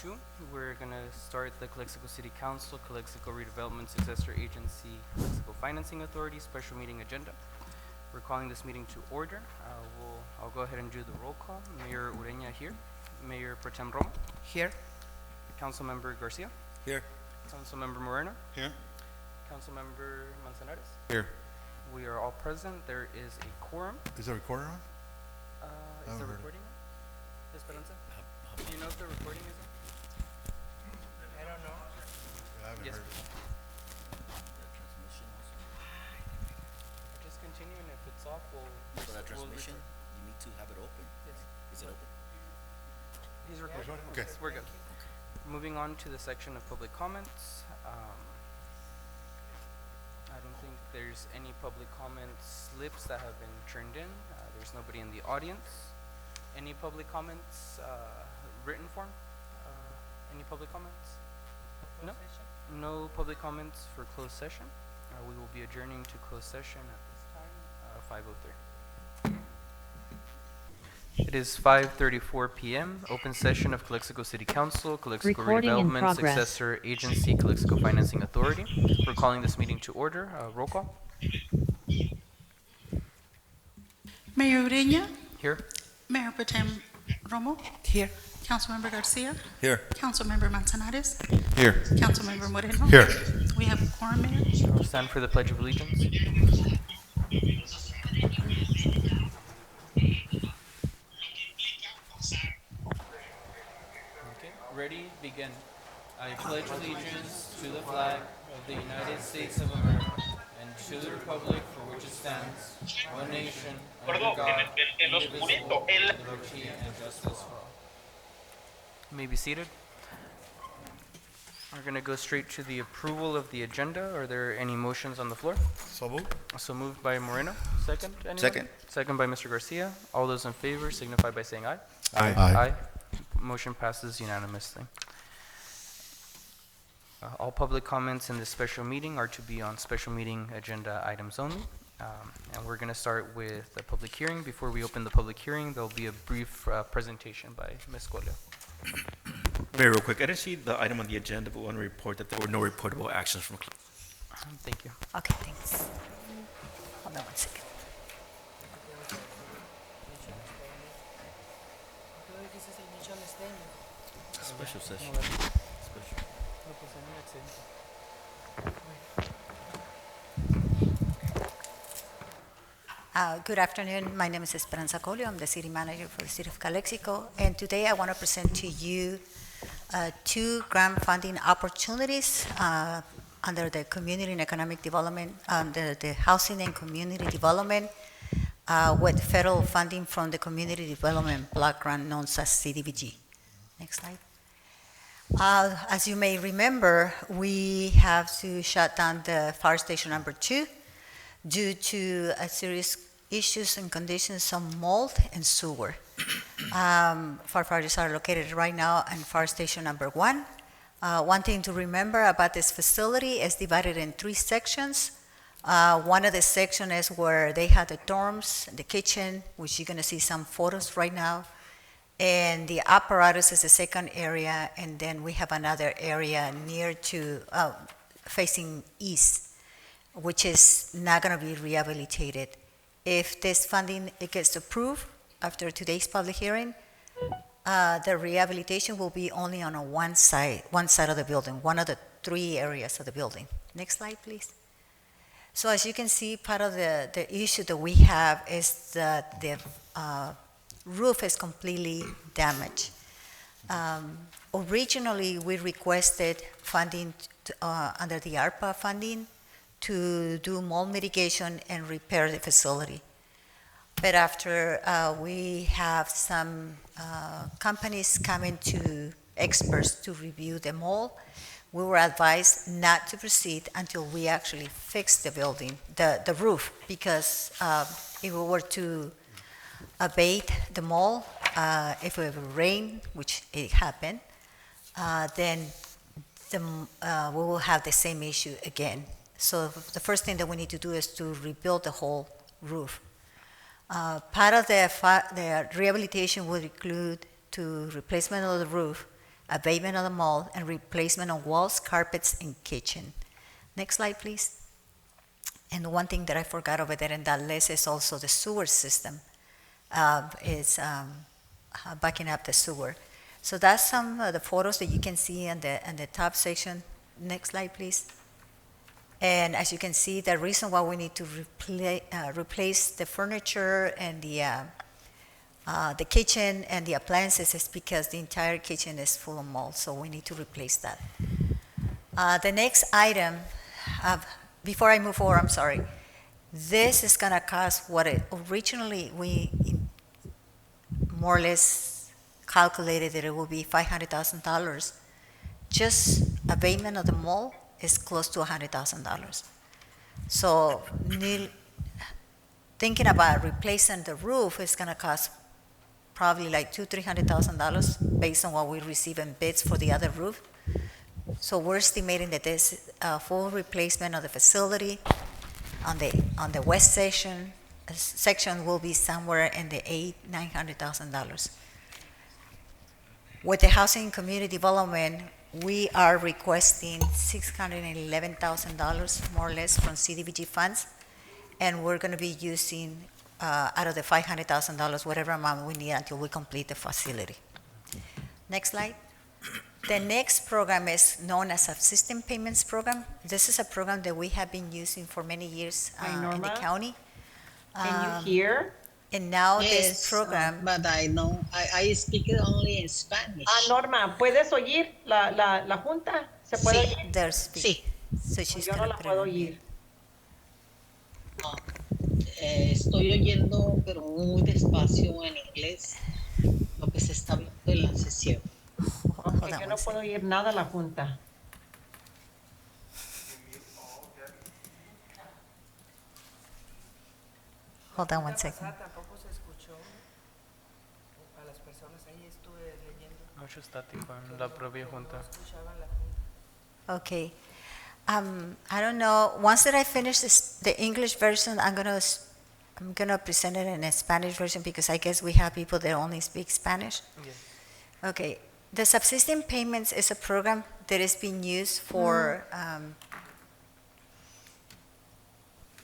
2. We're going to start the Calexico City Council, Calexico Redevelopment Successor Agency, Calexico Financing Authority special meeting agenda. We're calling this meeting to order. I'll go ahead and do the roll call. Mayor Ureña here. Mayor Pro Tem Romo. Here. Councilmember Garcia. Here. Councilmember Moreno. Here. Councilmember Manzanares. Here. We are all present. There is a quorum. Is the recorder on? Is the recording on? Esperanza? Do you know if the recording is on? I don't know. I haven't Yes. heard. Just continue, and if it's off, For that transmission, you need to have it open. Yes. Is it open? He's recording. Okay. We're good. Moving on to the section of public comments. I don't think there's any public comment slips that have been turned in. There's nobody in the audience. Any public comments, written form? Any public comments? No? No public comments for closed session. We will be adjourning to closed session at this time, 5:03. It is 5:34 p.m. Open session of Calexico City Council, Calexico Recording in Redevelopment progress. Successor Agency, Calexico Financing Authority. We're calling this meeting to order. Roll call. Mayor Ureña, Here. Mayor Pro Tem Romo, Here. Councilmember Garcia, Here. Councilmember Manzanares, Here. Councilmember Moreno. Here. We have a quorum, Mayor. I'll stand for the Pledge of Allegiance. Okay, ready, begin. I pledge allegiance to the flag of the United States of America and to the republic for which it stands, one nation, under God, indivisible, with liberty and justice for all. You may be seated. We're going to go straight to the approval of the agenda. Are there any motions on the floor? So moved. So moved by Moreno. Second, anyone? Second. Second by Mr. Garcia. All those in favor signify by saying aye. Aye. Motion passes unanimously. All public comments in this special meeting are to be on special meeting agenda items only. And we're going to start with the public hearing. Before we open the public hearing, there'll be a brief presentation by Ms. Colio. Very real quick, I didn't see the item on the agenda, but want to report that there were no reportable actions from. Thank you. Okay, thanks. Hold on 1 second. Special session. Good afternoon. My name is Esperanza Colio. I'm the city manager for the city of Calexico. And today I want to present to you two grant funding opportunities under the community and economic development, under the housing and community development with federal funding from the community development block grant known as CDBG. Next slide. As you may remember, we have to shut down the fire station number 2 due to a serious issues and conditions of mold and sewer. Firefighters are located right now in fire station number 1. One thing to remember about this facility is divided in 3 sections. One of the sections is where they had the dorms, the kitchen, which you're going to see some photos right now. And the apparatus is the second area, and then we have another area near to, facing east, which is not going to be rehabilitated. If this funding it gets approved after today's public hearing, the rehabilitation will be only on one side of the building, one of the 3 areas of the building. Next slide, please. So as you can see, part of the issue that we have is that the roof is completely damaged. Originally, we requested funding under the ARPA funding to do mold mitigation and repair the facility. But after we have some companies coming to experts to review the mold, we were advised not to proceed until we actually fix the building, the roof, because if we were to abate the mold, if it would rain, which it happened, then we will have the same issue again. So the first thing that we need to do is to rebuild the whole roof. Part of the rehabilitation would include to replacement of the roof, abatement of the mold, and replacement of walls, carpets, and kitchen. Next slide, please. And one thing that I forgot over there in that list is also the sewer system. Is backing up the sewer. So that's some of the photos that you can see in the top section. Next slide, please. And as you can see, the reason why we need to replace the furniture and the kitchen and the appliances is because the entire kitchen is full of mold, so we need to replace that. The next item, before I move forward, I'm sorry. This is gonna cost what it originally we more or less calculated that it will be $500,000. Just abatement of the mold is close to $100,000. So thinking about replacing the roof is gonna cost probably like $200,000-$300,000 based on what we receive in bids for the other roof. So we're estimating that this full replacement of the facility on the west section will be somewhere in the $900,000. With the housing and community development, we are requesting $611,000 more or less from CDBG funds, and we're going to be using out of the $500,000 whatever amount we need until we complete the facility. Next slide. The next program is known as Subsistence Payments Program. This is a program that we have been using for many years in the Norma? county. Can you hear? And now this Yes, program, but I know, I speak it only in Spanish. Norma, ¿puedes oír la junta? ¿Se puede Sí. oír? there's, Sí. so she's Yo no gonna la put it puedo on mute. oír. Estoy oyendo, pero muy despacio en inglés, lo que se está hablando en la sesión. Hold Ok, on yo one no puedo second. oír nada la junta. Hold on one second. Tampoco se escuchó a las personas ahí, estuve leyendo, Mucho estático en la propia junta. escuchaban la junta. Okay. I don't know. Once that I finish the English version, I'm gonna present it in a Spanish version because I guess we have people that only speak Spanish. Yes. Okay. The subsistence payments is a program that is being used for.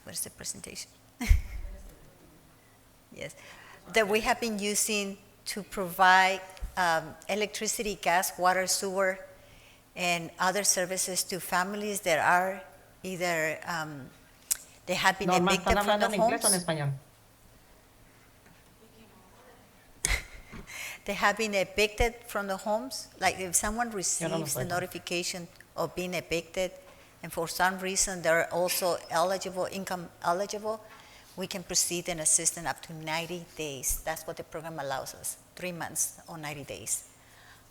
What is the presentation? Yes, that we have been using to provide electricity, gas, water, sewer, and other services to families that are either, they have been Norma, evicted ¿están from hablando the en inglés o en homes. español? They have been evicted from the homes. Like if someone los receives the oigo. notification of being evicted, and for some reason they're also eligible, income eligible, we can proceed and assist them up to 90 days. That's what the program allows us, 3 months or 90 days.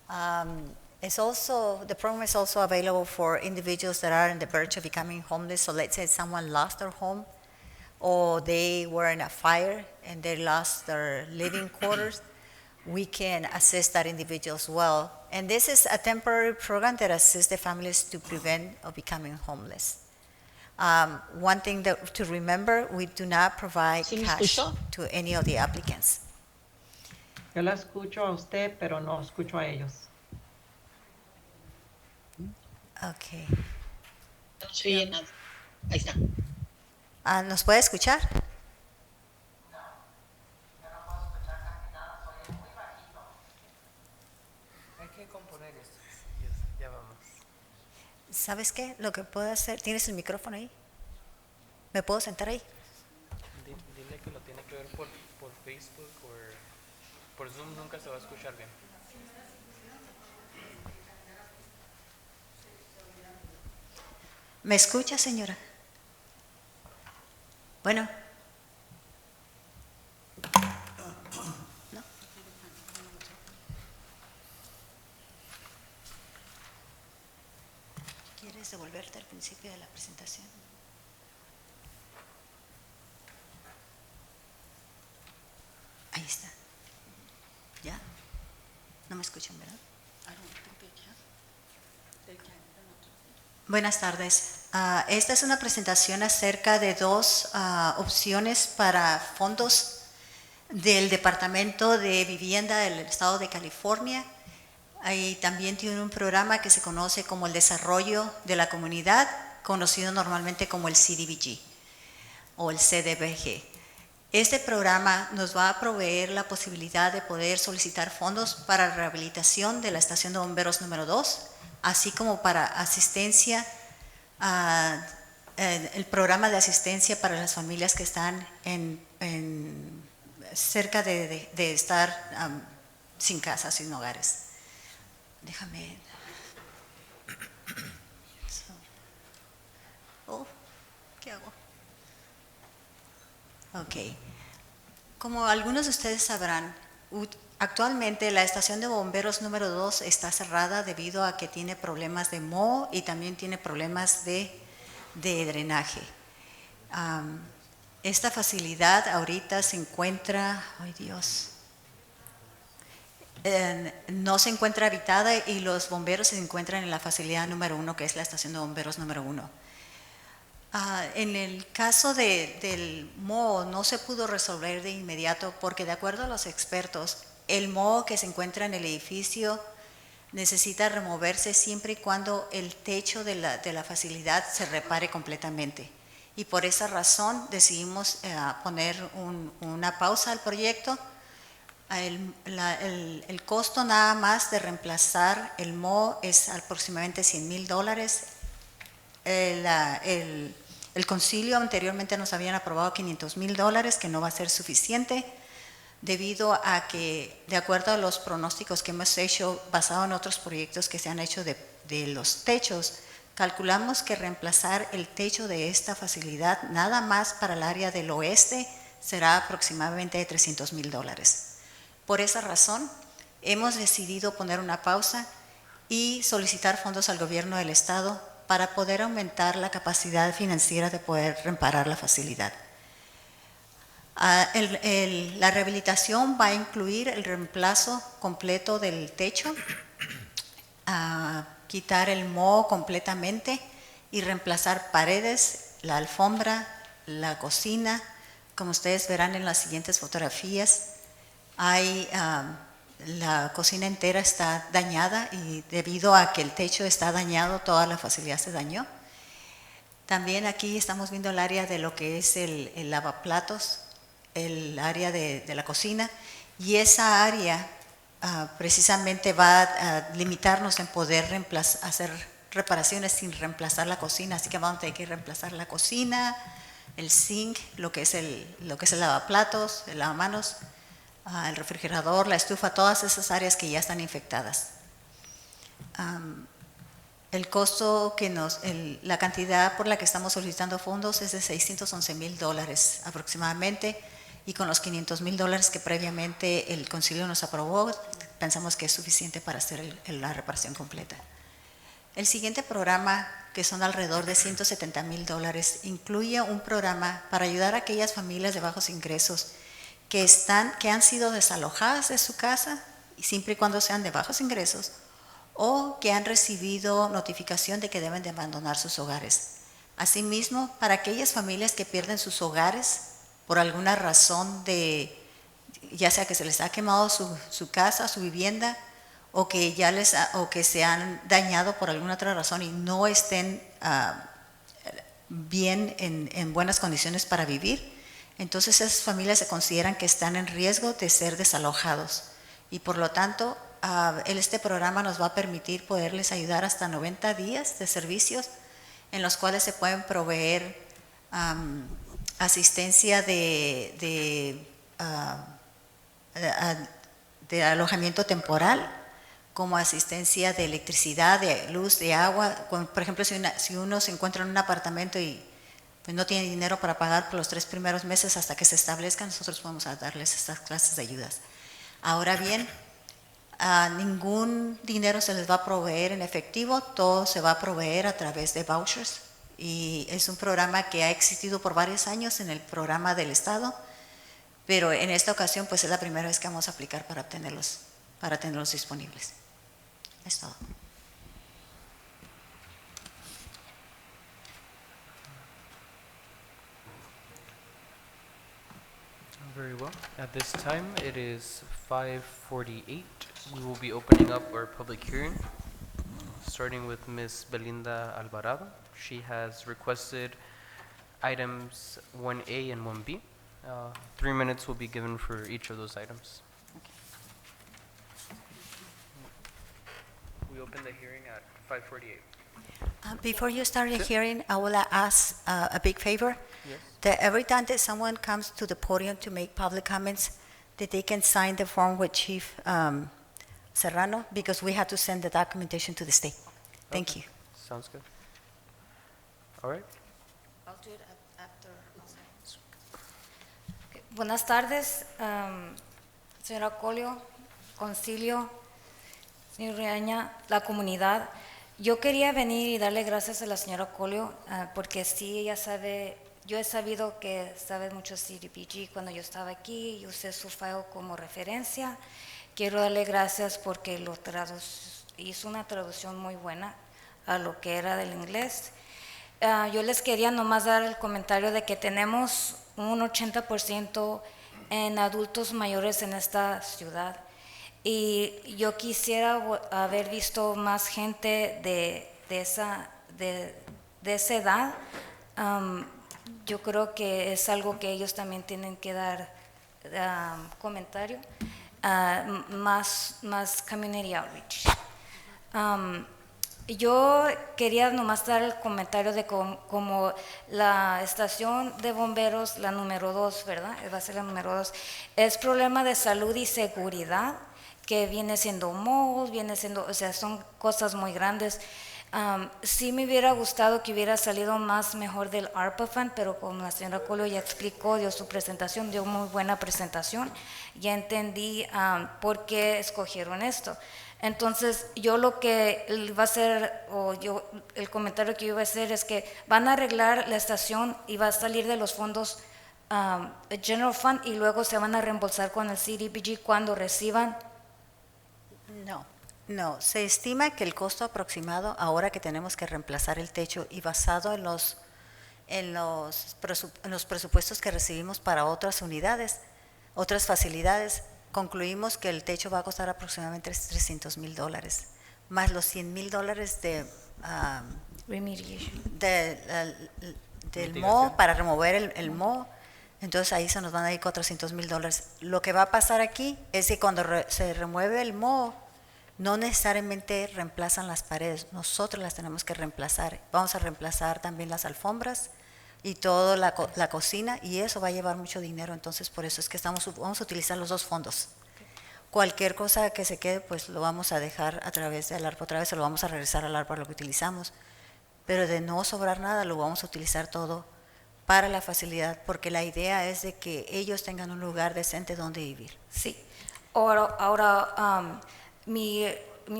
The program is also available for individuals that are on the verge of becoming homeless. So let's say someone lost their home, or they were in a fire and they lost their living quarters. We can assist that individual as well. And this is a temporary program that assists the families to prevent of becoming homeless. One thing to remember, we do not provide ¿Sí me cash escuchó? to any of the applicants. Yo la escucho a usted, pero no escucho a ellos. Okay. No se oye nada. Ahí está. ¿Nos puede escuchar? Hay que componer esto. Yes, ya vamos. ¿Sabes qué? Lo que puedo hacer, ¿tienes el micrófono ahí? ¿Me puedo sentar ahí? Dile que lo tiene que ver por Facebook o por Zoom, nunca se va a escuchar bien. ¿Me escucha, señora? Bueno. ¿No? ¿Quieres devolverte al principio de la presentación? Ahí está. ¿Ya? No me escuchan, ¿verdad? Buenas tardes. Esta es una presentación acerca de dos opciones para fondos del Departamento de Vivienda del Estado de California. Ahí también tiene un programa que se conoce como el desarrollo de la comunidad, conocido normalmente como el CDBG o el CDBG. Este programa nos va a proveer la posibilidad de poder solicitar fondos para la rehabilitación de la estación de bomberos número 2, así como para asistencia, el programa de asistencia para las familias que están cerca de estar sin casa, sin hogares. Déjame. ¿Qué hago? Ok. Como algunos de ustedes sabrán, actualmente la estación de bomberos número 2 está cerrada debido a que tiene problemas de moho y también tiene problemas de drenaje. Esta facilidad ahorita se encuentra, ay Dios, no se encuentra habitada y los bomberos se encuentran en la facilidad número 1, que es la estación de bomberos número 1. En el caso del moho no se pudo resolver de inmediato porque, de acuerdo a los expertos, el moho que se encuentra en el edificio necesita removerse siempre y cuando el techo de la facilidad se repare completamente. Y por esa razón decidimos poner una pausa al proyecto. El costo nada más de reemplazar el moho es aproximadamente $100,000. El concilio anteriormente nos habían aprobado $500,000, que no va a ser suficiente, debido a que, de acuerdo a los pronósticos que hemos hecho, basado en otros proyectos que se han hecho de los techos, calculamos que reemplazar el techo de esta facilidad, nada más para el área del oeste, será aproximadamente de $300,000. Por esa razón, hemos decidido poner una pausa y solicitar fondos al gobierno del estado para poder aumentar la capacidad financiera de poder reparar la facilidad. La rehabilitación va a incluir el reemplazo completo del techo, quitar el moho completamente y reemplazar paredes, la alfombra, la cocina. Como ustedes verán en las siguientes fotografías, la cocina entera está dañada y debido a que el techo está dañado, toda la facilidad se dañó. También aquí estamos viendo el área de lo que es el lavaplatos, el área de la cocina, y esa área precisamente va a limitarnos en poder hacer reparaciones sin reemplazar la cocina, así que vamos a tener que reemplazar la cocina, el zinc, lo que es el lavaplatos, el lavamanos, el refrigerador, la estufa, todas esas áreas que ya están infectadas. El costo la cantidad por la que estamos solicitando fondos es de $611,000 aproximadamente, y con los $500,000 que previamente el concilio nos aprobó, pensamos que es suficiente para hacer la reparación completa. El siguiente programa, que son alrededor de $170,000, incluye un programa para ayudar a aquellas familias de bajos ingresos que han sido desalojadas de su casa, siempre y cuando sean de bajos ingresos, o que han recibido notificación de que deben de abandonar sus hogares. Asimismo, para aquellas familias que pierden sus hogares por alguna razón, ya sea que se les ha quemado su casa, su vivienda, o que se han dañado por alguna otra razón y no estén bien en buenas condiciones para vivir. Entonces esas familias se consideran que están en riesgo de ser desalojados, y por lo tanto este programa nos va a permitir poderles ayudar hasta 90 días de servicios en los cuales se pueden proveer asistencia de alojamiento temporal, como asistencia de electricidad, de luz, de agua. Por ejemplo, si uno se encuentra en un apartamento y pues no tiene dinero para pagar por los 3 primeros meses hasta que se establezcan, nosotros vamos a darles estas clases de ayudas. Ahora bien, ningún dinero se les va a proveer en efectivo, todo se va a proveer a través de vouchers, y es un programa que ha existido por varios años en el programa del Estado, pero en esta ocasión pues es la primera vez que vamos a aplicar para tenerlos disponibles. Es todo. Very well. At this time, it is 5:48. We will be opening up our public hearing, starting with Ms. Belinda Alvarado. She has requested items 1A and 1B. 3 minutes will be given for each of those items. We open the hearing at 5:48. Before you start the hearing, I will ask a big favor. Yes. That every time that someone comes to the podium to make public comments, that they can sign the form with Chief Serrano, because we have to send the documentation to the state. Thank Okay. you. Sounds good. All right. I'll do it after. Buenas tardes, señora Colio, Concilio, señor Reaña, la comunidad. Yo quería venir y darle gracias a la señora Colio porque sí, ella sabe, yo he sabido que sabe mucho CDBG cuando yo estaba aquí y usé su file como referencia. Quiero darle gracias porque hizo una traducción muy buena a lo que era del inglés. Yo les quería nomás dar el comentario de que tenemos un 80% en adultos mayores en esta ciudad y yo quisiera haber visto más gente de esa edad. Yo creo que es algo que ellos también tienen que dar comentario, más community outreach. Yo quería nomás dar el comentario de como la estación de bomberos, la número 2, ¿verdad? Va a ser la número 2. Es problema de salud y seguridad, que viene siendo mold, o sea, son cosas muy grandes. Sí me hubiera gustado que hubiera salido más mejor del ARPA Fund, pero como la señora Colo ya explicó, dio su presentación, dio muy buena presentación, ya entendí por qué escogieron esto. Entonces, yo lo que iba a hacer, el comentario que yo iba a hacer es que van a arreglar la estación y va a salir de los fondos General Fund y luego se van a reembolsar con el CDBG cuando reciban. No, se estima que el costo aproximado, ahora que tenemos que reemplazar el techo y basado en los presupuestos que recibimos para otras unidades, otras facilidades, concluimos que el techo va a costar aproximadamente $300,000, más los $100,000 Remediation. del moho para remover el moho. Entonces ahí se nos van a ir $400,000. Lo que va a pasar aquí es que cuando se remueve el moho, no necesariamente reemplazan las paredes, nosotros las tenemos que reemplazar. Vamos a reemplazar también las alfombras y toda la cocina, y eso va a llevar mucho dinero. Entonces por eso es que vamos a utilizar los dos fondos. Cualquier cosa que se quede, pues lo vamos a dejar a través del ARPA otra vez, o lo vamos a regresar al ARPA lo que utilizamos. Pero de no sobrar nada, lo vamos a utilizar todo para la facilidad, porque la idea es de que ellos tengan un lugar decente donde vivir. Sí. Ahora mi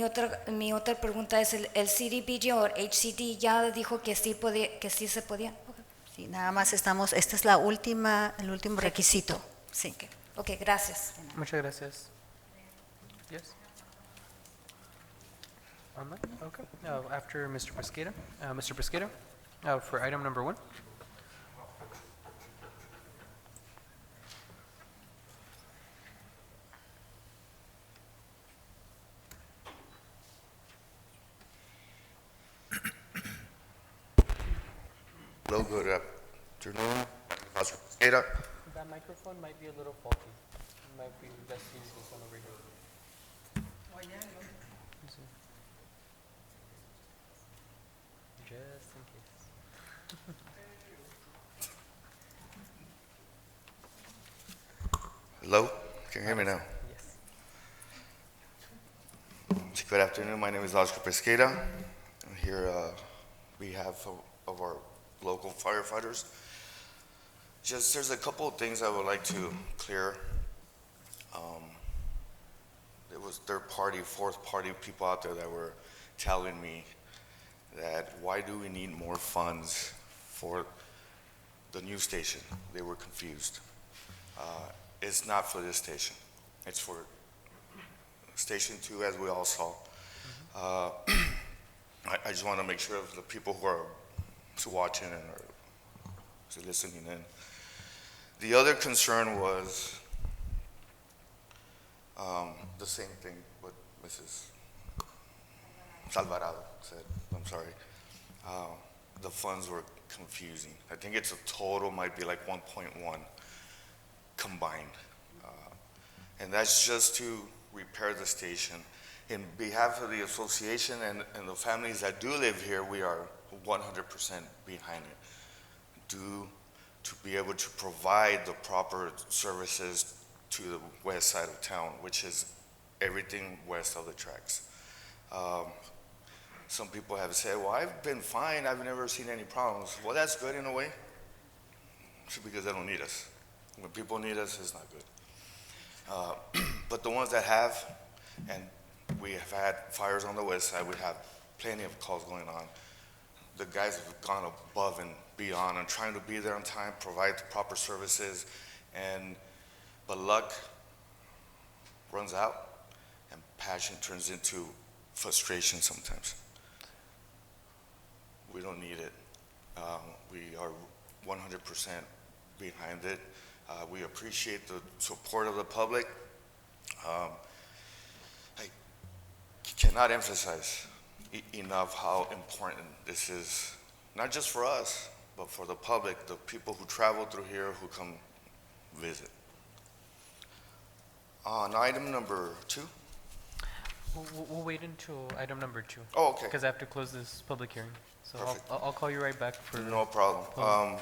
otra pregunta es, ¿el CDBG o HCD ya dijo que sí se podía? Okay. Sí, nada más este es el último requisito. Sí. Okay, gracias. Muchas gracias. Yes. Online? Okay. After Mr. Pesquera. Mr. Pesquera, for item number 1. Hello, good afternoon. Oscar Pesquera. That microphone might be a little faulty. It might be best to use this one over here. Just in case. Hello, can you hear me now? Yes. Good afternoon, my name is Oscar Pesquera. I'm here on behalf of our local firefighters. Just, there's a couple of things I would like to clear. There was third-party, fourth-party people out there that were telling me that why do we need more funds for the new station? They were confused. It's not for this station. It's for Station 2, as we all saw. I just want to make sure of the people who are watching and are listening in, The other concern was the same thing what Mrs. Salvarado said. I'm sorry. The funds were confusing. I think it's a total might be like 1.1 combined. And that's just to repair the station. In behalf of the association and the families that do live here, we are 100% behind it. To be able to provide the proper services to the west side of town, which is everything west of the tracks. Some people have said, well, I've been fine, I've never seen any problems. Well, that's good in a way, because they don't need us. When people need us, it's not good. But the ones that have, and we have had fires on the west side, we have plenty of calls going on. The guys have gone above and beyond and trying to be there on time, provide the proper services, but luck runs out and passion turns into frustration sometimes. We don't need it. We are 100% behind it. We appreciate the support of the public. I cannot emphasize enough how important this is, not just for us, but for the public, the people who travel through here, who come visit. On item number 2. We'll wait until item number 2. Oh, okay. Because I have to close this public hearing. So Perfect. I'll call you right back for. No problem.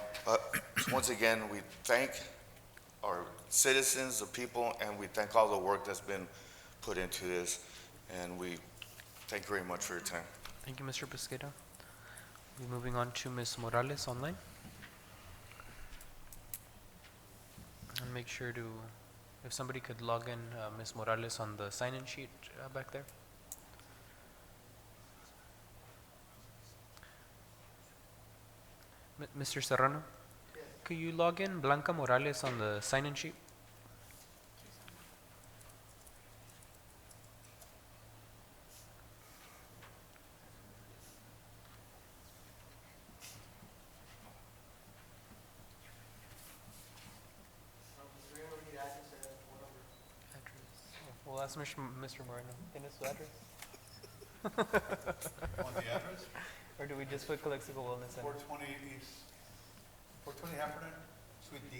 Once again, we thank our citizens, the people, and we thank all the work that's been put into this. And we thank you very much for your time. Thank you, Mr. Pesqueira. We're moving on to Ms. Morales online. And make sure to, if somebody could log in Ms. Morales on the sign-in sheet back there. Mr. Serrano, could you log in Blanca Morales on the sign-in sheet? We'll ask Mr. Moreno. ¿Tienes su address? On the address? Or do we just put Calexico Wellness Center? 420 East, 420 Heffernan, Suite D,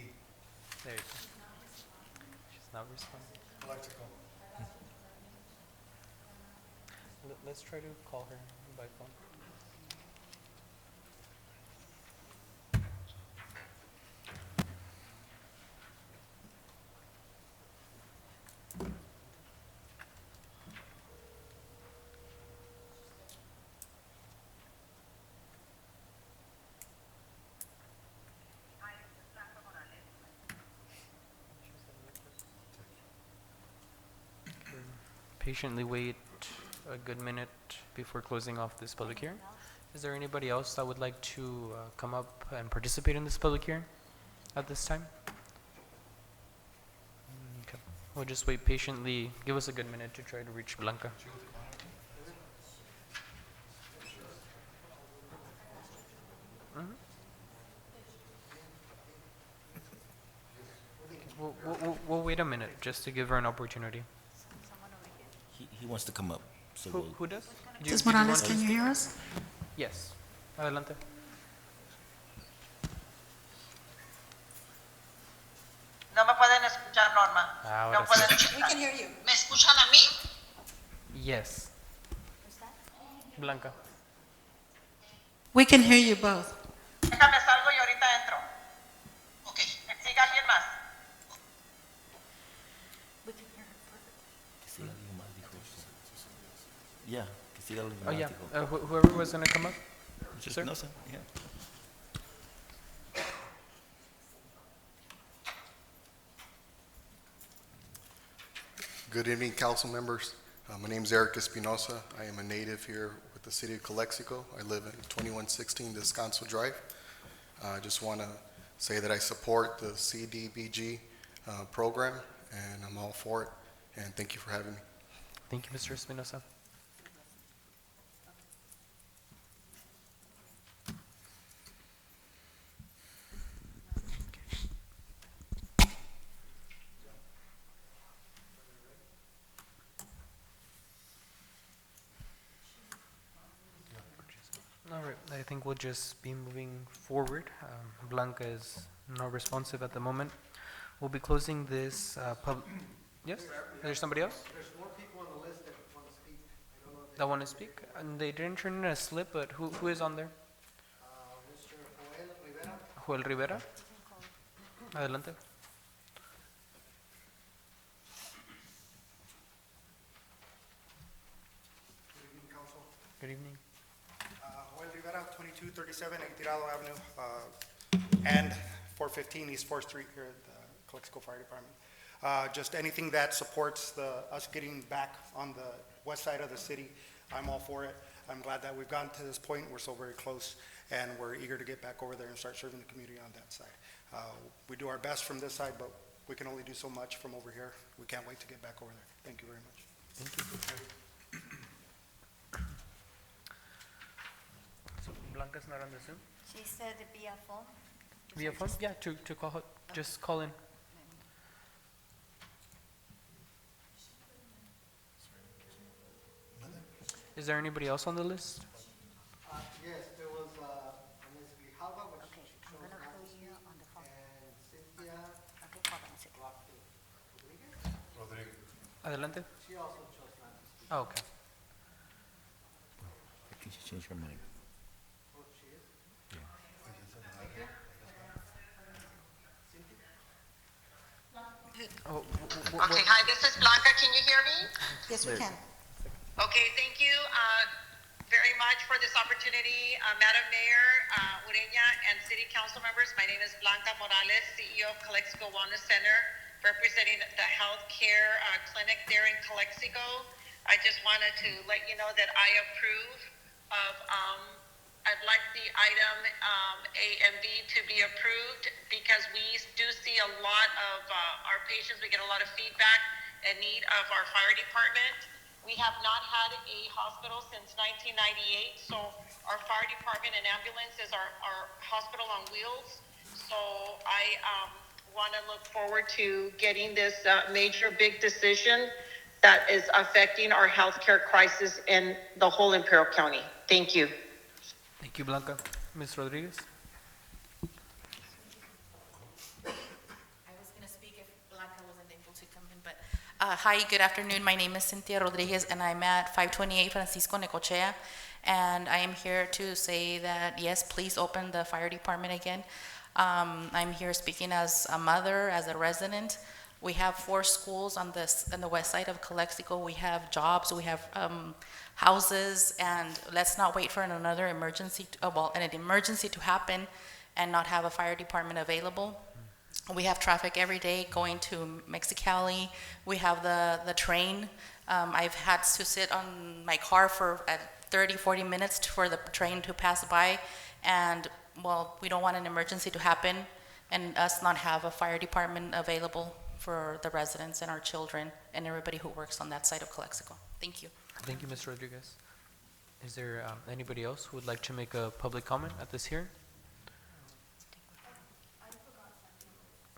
There you go. She's not responding. Calexico. Let's try to call her by phone. Patiently wait a good minute before closing off this public hearing. Is there anybody else that would like to come up and participate in this public hearing at this time? Okay. We'll just wait patiently. Give us a good minute to try to reach Blanca. We'll wait a minute just to give her an opportunity. He wants to come up, so we'll, Who does? Ms. Morales, can you hear us? Yes. Adelante. No me pueden escuchar, Norma. Ahora No sí. pueden. We can hear you. ¿Me escuchan a mí? Yes. Blanca. We can hear you both. Déjame salgo y ahorita entro. Ok. ¿Sigue alguien más? que siga alguien más, dijo. Yeah, que siga alguien Oh más, yeah. dijo. Whoever was gonna come up. Mr. sir. Espinosa, yeah. Good evening, council members. My name is Eric Espinosa. I am a native here with the city of Calexico. I live in 2116 Descanso Drive. I just want to say that I support the CDBG program, and I'm all for it, and thank you for having me. Thank you, Mr. Espinosa. think we'll just be moving forward. Blanca is not responsive at the moment. We'll be closing this yes? There's somebody else? There's more people on the list that want to speak. I don't know if they... That want to speak? And they didn't turn in a slip, but who is on there? Mr. Joel Rivera. Joel Rivera. Adelante. Good evening, Council. Good evening. Joel Rivera, 2237 Tirado Avenue, and 415 East 4th Street here at the Calexico Fire Department. Just anything that supports us getting back on the west side of the city, I'm all for it. I'm glad that we've gotten to this point. We're so very close, and we're eager to get back over there and start serving the community on that side. We do our best from this side, but we can only do so much from over here. We can't wait to get back over there. Thank you very much. Thank you. So Blanca's not on the Zoom? She said via phone. Via phone? Yeah, to call her. Just call in. Is there anybody else on the list? Yes, there was Ms. Grijalva, which Okay, she I'm chose gonna not call to you speak, on the phone. and Cynthia Okay, hold on a second. Rodriguez. Adelante. She also chose not to speak. Oh, okay. I think she changed her mind. Oh, she is? Oh, Okay, hi, this is Blanca. Can you hear me? Yes, we can. Okay, thank you very much for this opportunity. Madam Mayor, Ureña, and City Council members, my name is Blanca Morales, CEO of Calexico Wellness Center, representing the healthcare clinic there in Calexico. I just wanted to let you know that I approve of, I'd like the item A and B to be approved because we do see a lot of our patients, we get a lot of feedback and need of our fire department. We have not had a hospital since 1998, so our fire department and ambulance is our hospital on wheels. So I want to look forward to getting this major big decision that is affecting our healthcare crisis in the whole Imperial County. Thank you. Thank you, Blanca. Ms. Rodriguez? I was going to speak if Blanca wasn't able to come in, but hi, good afternoon. My name is Cynthia Rodriguez, and I'm at 528 Francisco Necochea, and I am here to say that, yes, please open the fire department again. I'm here speaking as a mother, as a resident. We have 4 schools on the west side of Calexico. We have jobs, we have houses, and let's not wait for another emergency, an emergency to happen and not have a fire department available. We have traffic every day going to Mexicali. We have the train. I've had to sit on my car for 30, 40 minutes for the train to pass by, and well, we don't want an emergency to happen and us not have a fire department available for the residents and our children and everybody who works on that side of Calexico. Thank you. Thank you, Ms. Rodriguez. Is there anybody else who would like to make a public comment at this hearing?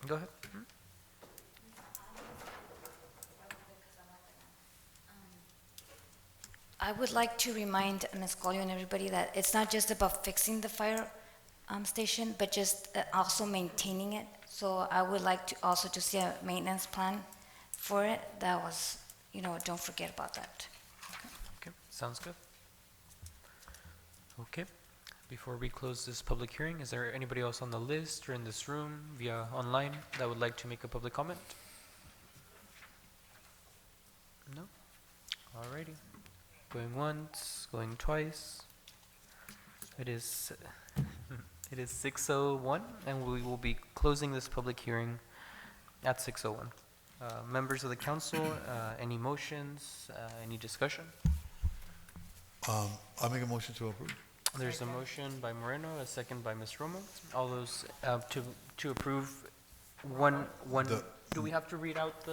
Go ahead. I would like to remind Ms. Collier and everybody that it's not just about fixing the fire station, but just also maintaining it. So I would like to also to see a maintenance plan for it. That was, don't forget about that. Okay, sounds good. Okay, before we close this public hearing, is there anybody else on the list or in this room via online that would like to make a public comment? No? Alrighty. Going once, going twice. It is 6:01, and we will be closing this public hearing at 6:01. Members of the council, any motions, any discussion? I'll make a motion to approve. There's a motion by Moreno, a second by Ms. Romo. All those to approve one. Do we have to read out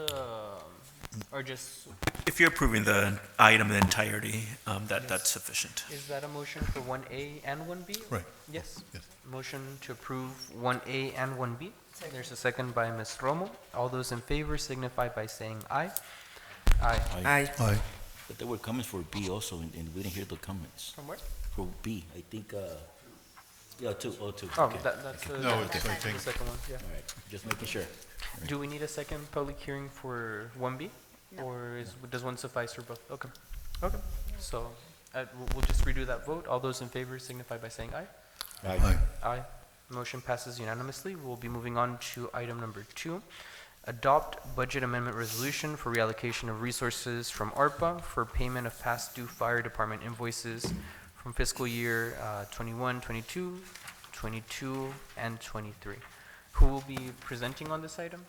or just? If you're approving the item in entirety, that's sufficient. Is that a motion for 1A and 1B? Right. Yes. Yes. Motion to approve 1A and 1B. There's a second by Ms. Romo. All those in favor signify by saying aye. Aye. Aye. Aye. But there were comments for B also, and we didn't hear the comments. From where? For B, I think, Yeah, two, oh, two, Oh, okay. that's the, No, that's it's the I think- second one, yeah. All right, just making sure. Do we need a second public hearing for 1B? Or does one suffice for both? Okay. Okay. So we'll just redo that vote. All those in favor signify by saying aye. Aye. Aye. Motion passes unanimously. We'll be moving on to item number 2. Adopt budget amendment resolution for reallocation of resources from ARPA for payment of past due fire department invoices from fiscal year 21, 22, 22, and 23. Who will be presenting on this item?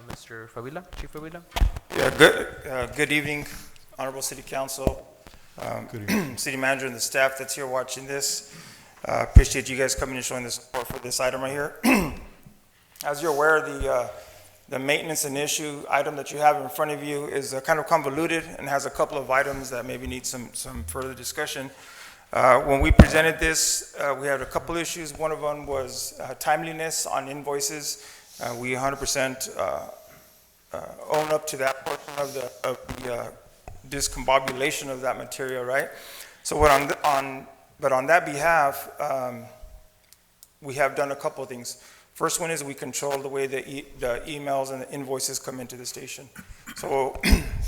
Mr. Favila, Chief Favila? Yeah, good evening, Honorable City Council, City Manager and the staff that's here watching this. Appreciate you guys coming and showing the support for this item right here. As you're aware, the maintenance and issue item that you have in front of you is kind of convoluted and has a couple of items that maybe need some further discussion. When we presented this, we had a couple issues. One of them was timeliness on invoices. We 100% own up to that portion of the discombobulation of that material, right? So but on that behalf, we have done a couple of things. First one is we control the way the emails and the invoices come into the station. So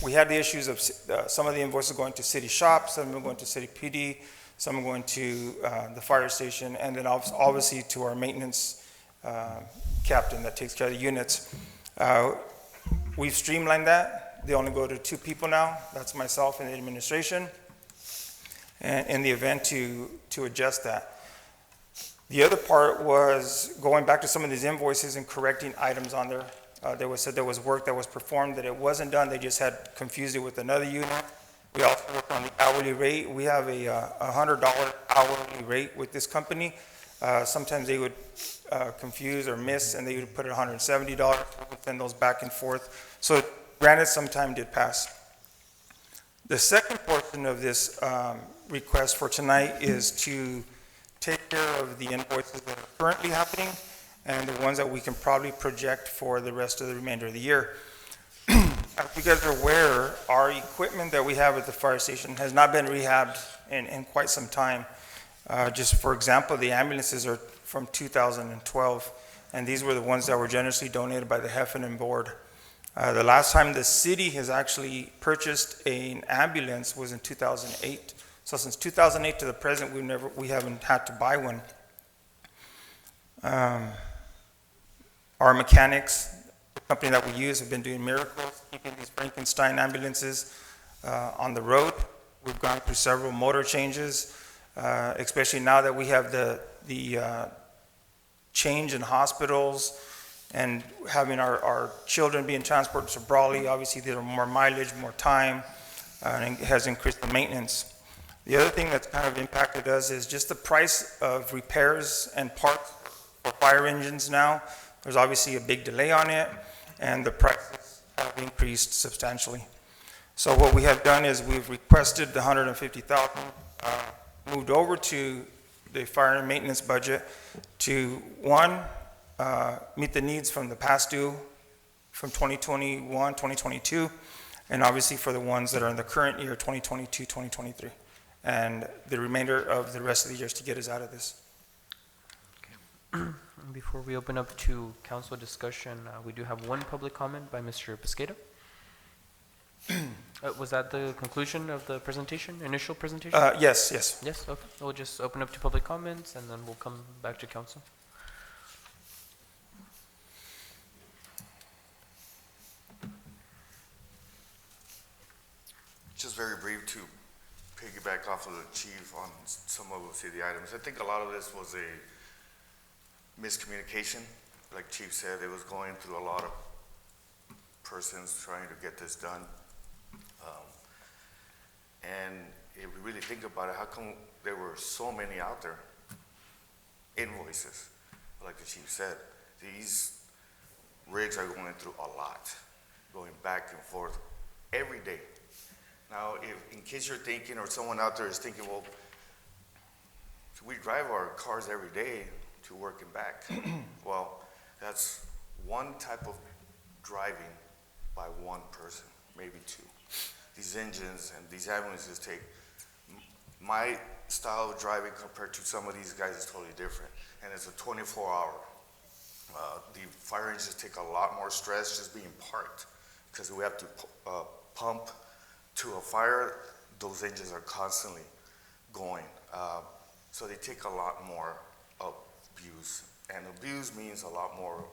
we had the issues of some of the invoices going to city shops, some of them going to city PD, some are going to the fire station, and then obviously to our maintenance captain that takes care of the units. We've streamlined that. They only go to 2 people now. That's myself and the administration. And in the event to adjust that. The other part was going back to some of these invoices and correcting items on there. Said there was work that was performed that it wasn't done. They just had confused it with another unit. We also work on the hourly rate. We have a $100 hourly rate with this company. Sometimes they would confuse or miss, and they would put it $170. We would send those back and forth. So granted, some time did pass. The second portion of this request for tonight is to take care of the invoices that are currently happening and the ones that we can probably project for the rest of the remainder of the year. As you guys are aware, our equipment that we have at the fire station has not been rehabbed in quite some time. Just for example, the ambulances are from 2012, and these were the ones that were generously donated by the Heffernan Board. The last time the city has actually purchased an ambulance was in 2008. So since 2008 to the present, we haven't had to buy one. Our mechanics, the company that we use, have been doing miracles, keeping these Frankenstein ambulances on the road. We've gone through several motor changes, especially now that we have the change in hospitals and having our children being transported to Brawley. Obviously, there are more mileage, more time, and it has increased the maintenance. The other thing that's kind of impacted us is just the price of repairs and parts for fire engines now. There's obviously a big delay on it, and the prices have increased substantially. So what we have done is we've requested the $150,000 moved over to the fire and maintenance budget to, one, meet the needs from the past due from 2021, 2022, and obviously for the ones that are in the current year, 2022, 2023, and the remainder of the rest of the years to get us out of this. Before we open up to council discussion, we do have one public comment by Mr. Pesqueira. Was that the conclusion of the presentation, initial presentation? Yes, yes. Yes, okay. We'll just open up to public comments and then we'll come back to council. Just very brief to piggyback off of the chief on some of the city items. I think a lot of this was a miscommunication. Like Chief said, it was going through a lot of persons trying to get this done. And if we really think about it, how come there were so many out there? Invoices, like the chief said. These rigs are going through a lot, going back and forth every day. Now, if, in case you're thinking, or someone out there is thinking, well, we drive our cars every day to work and back. Well, that's one type of driving by one person, maybe two. These engines and these ambulances take my style of driving compared to some of these guys is totally different, and it's a 24-hour. The fire engines take a lot more stress just being parked, because we have to pump to a fire. Those engines are constantly going, so they take a lot more abuse, and abuse means a lot more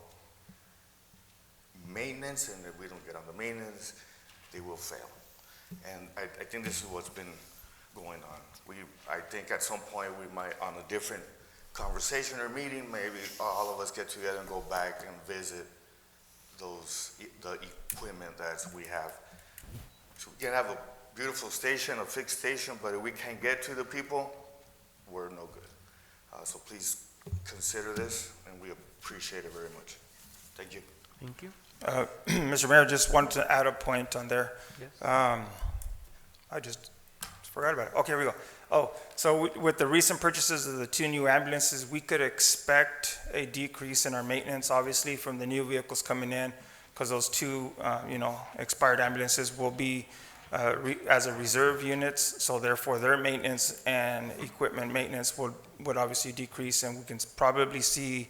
maintenance, and if we don't get on the maintenance, they will fail. And I think this is what's been going on. I think at some point we might, on a different conversation or meeting, maybe all of us get together and go back and visit the equipment that we have. So we can have a beautiful station, a fixed station, but if we can't get to the people, we're no good. So please consider this, and we appreciate it very much. Thank you. Thank you. Mr. Mayor, just wanted to add a point on there. Yes. I just forgot about it. Okay, here we go. Oh, so with the recent purchases of the 2 new ambulances, we could expect a decrease in our maintenance, obviously, from the new vehicles coming in, because those 2, expired ambulances will be as a reserve units, so therefore their maintenance and equipment maintenance would obviously decrease, and we can probably see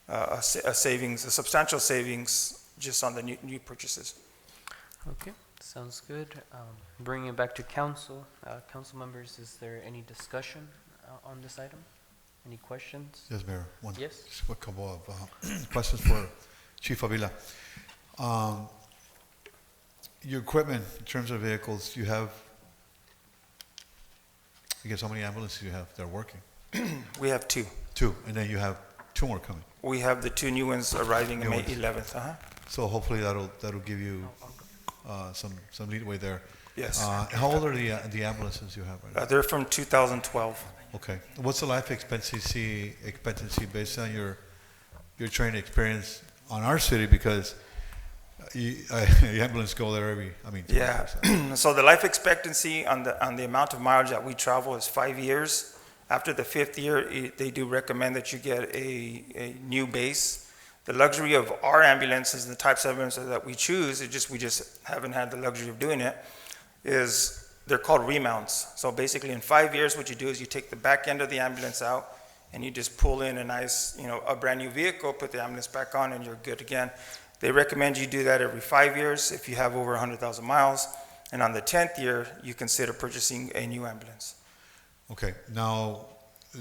a substantial savings just on the new purchases. Okay, sounds good. Bringing it back to council. Council members, is there any discussion on this item? Any questions? Yes, Mayor. Yes. Just a couple of questions for Chief Avila. Your equipment, in terms of vehicles, you have, I guess, how many ambulances you have that are working? We have 2. 2, and then you have 2 more coming. We have the 2 new ones arriving on May 11th. So hopefully that'll give you some leeway there. Yes. How old are the ambulances you have right now? They're from 2012. Okay. What's the life expectancy based on your training experience on our city? Because the ambulance go there every, Yeah. So the life expectancy on the amount of mileage that we travel is 5 years. After the 5th year, they do recommend that you get a new base. The luxury of our ambulances and the types of ambulances that we choose, we just haven't had the luxury of doing it, is they're called remounts. So basically in 5 years, what you do is you take the back end of the ambulance out and you just pull in a nice, a brand new vehicle, put the ambulance back on, and you're good again. They recommend you do that every 5 years if you have over 100,000 miles. And on the 10th year, you consider purchasing a new ambulance. Okay. Now,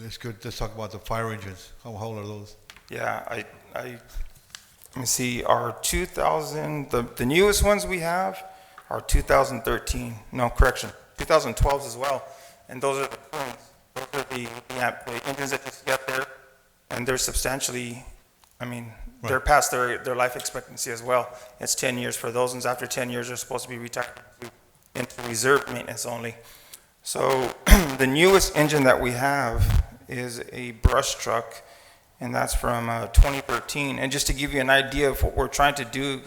let's talk about the fire engines. How old are those? Yeah, let me see, our 2000, the newest ones we have are 2013, no, correction, 2012 as well. And those are the engines that just got there, and they're substantially, they're past their life expectancy as well. It's 10 years for those ones. After 10 years, they're supposed to be retired into reserve maintenance only. So the newest engine that we have is a brush truck, and that's from 2013. And just to give you an idea of what we're trying to do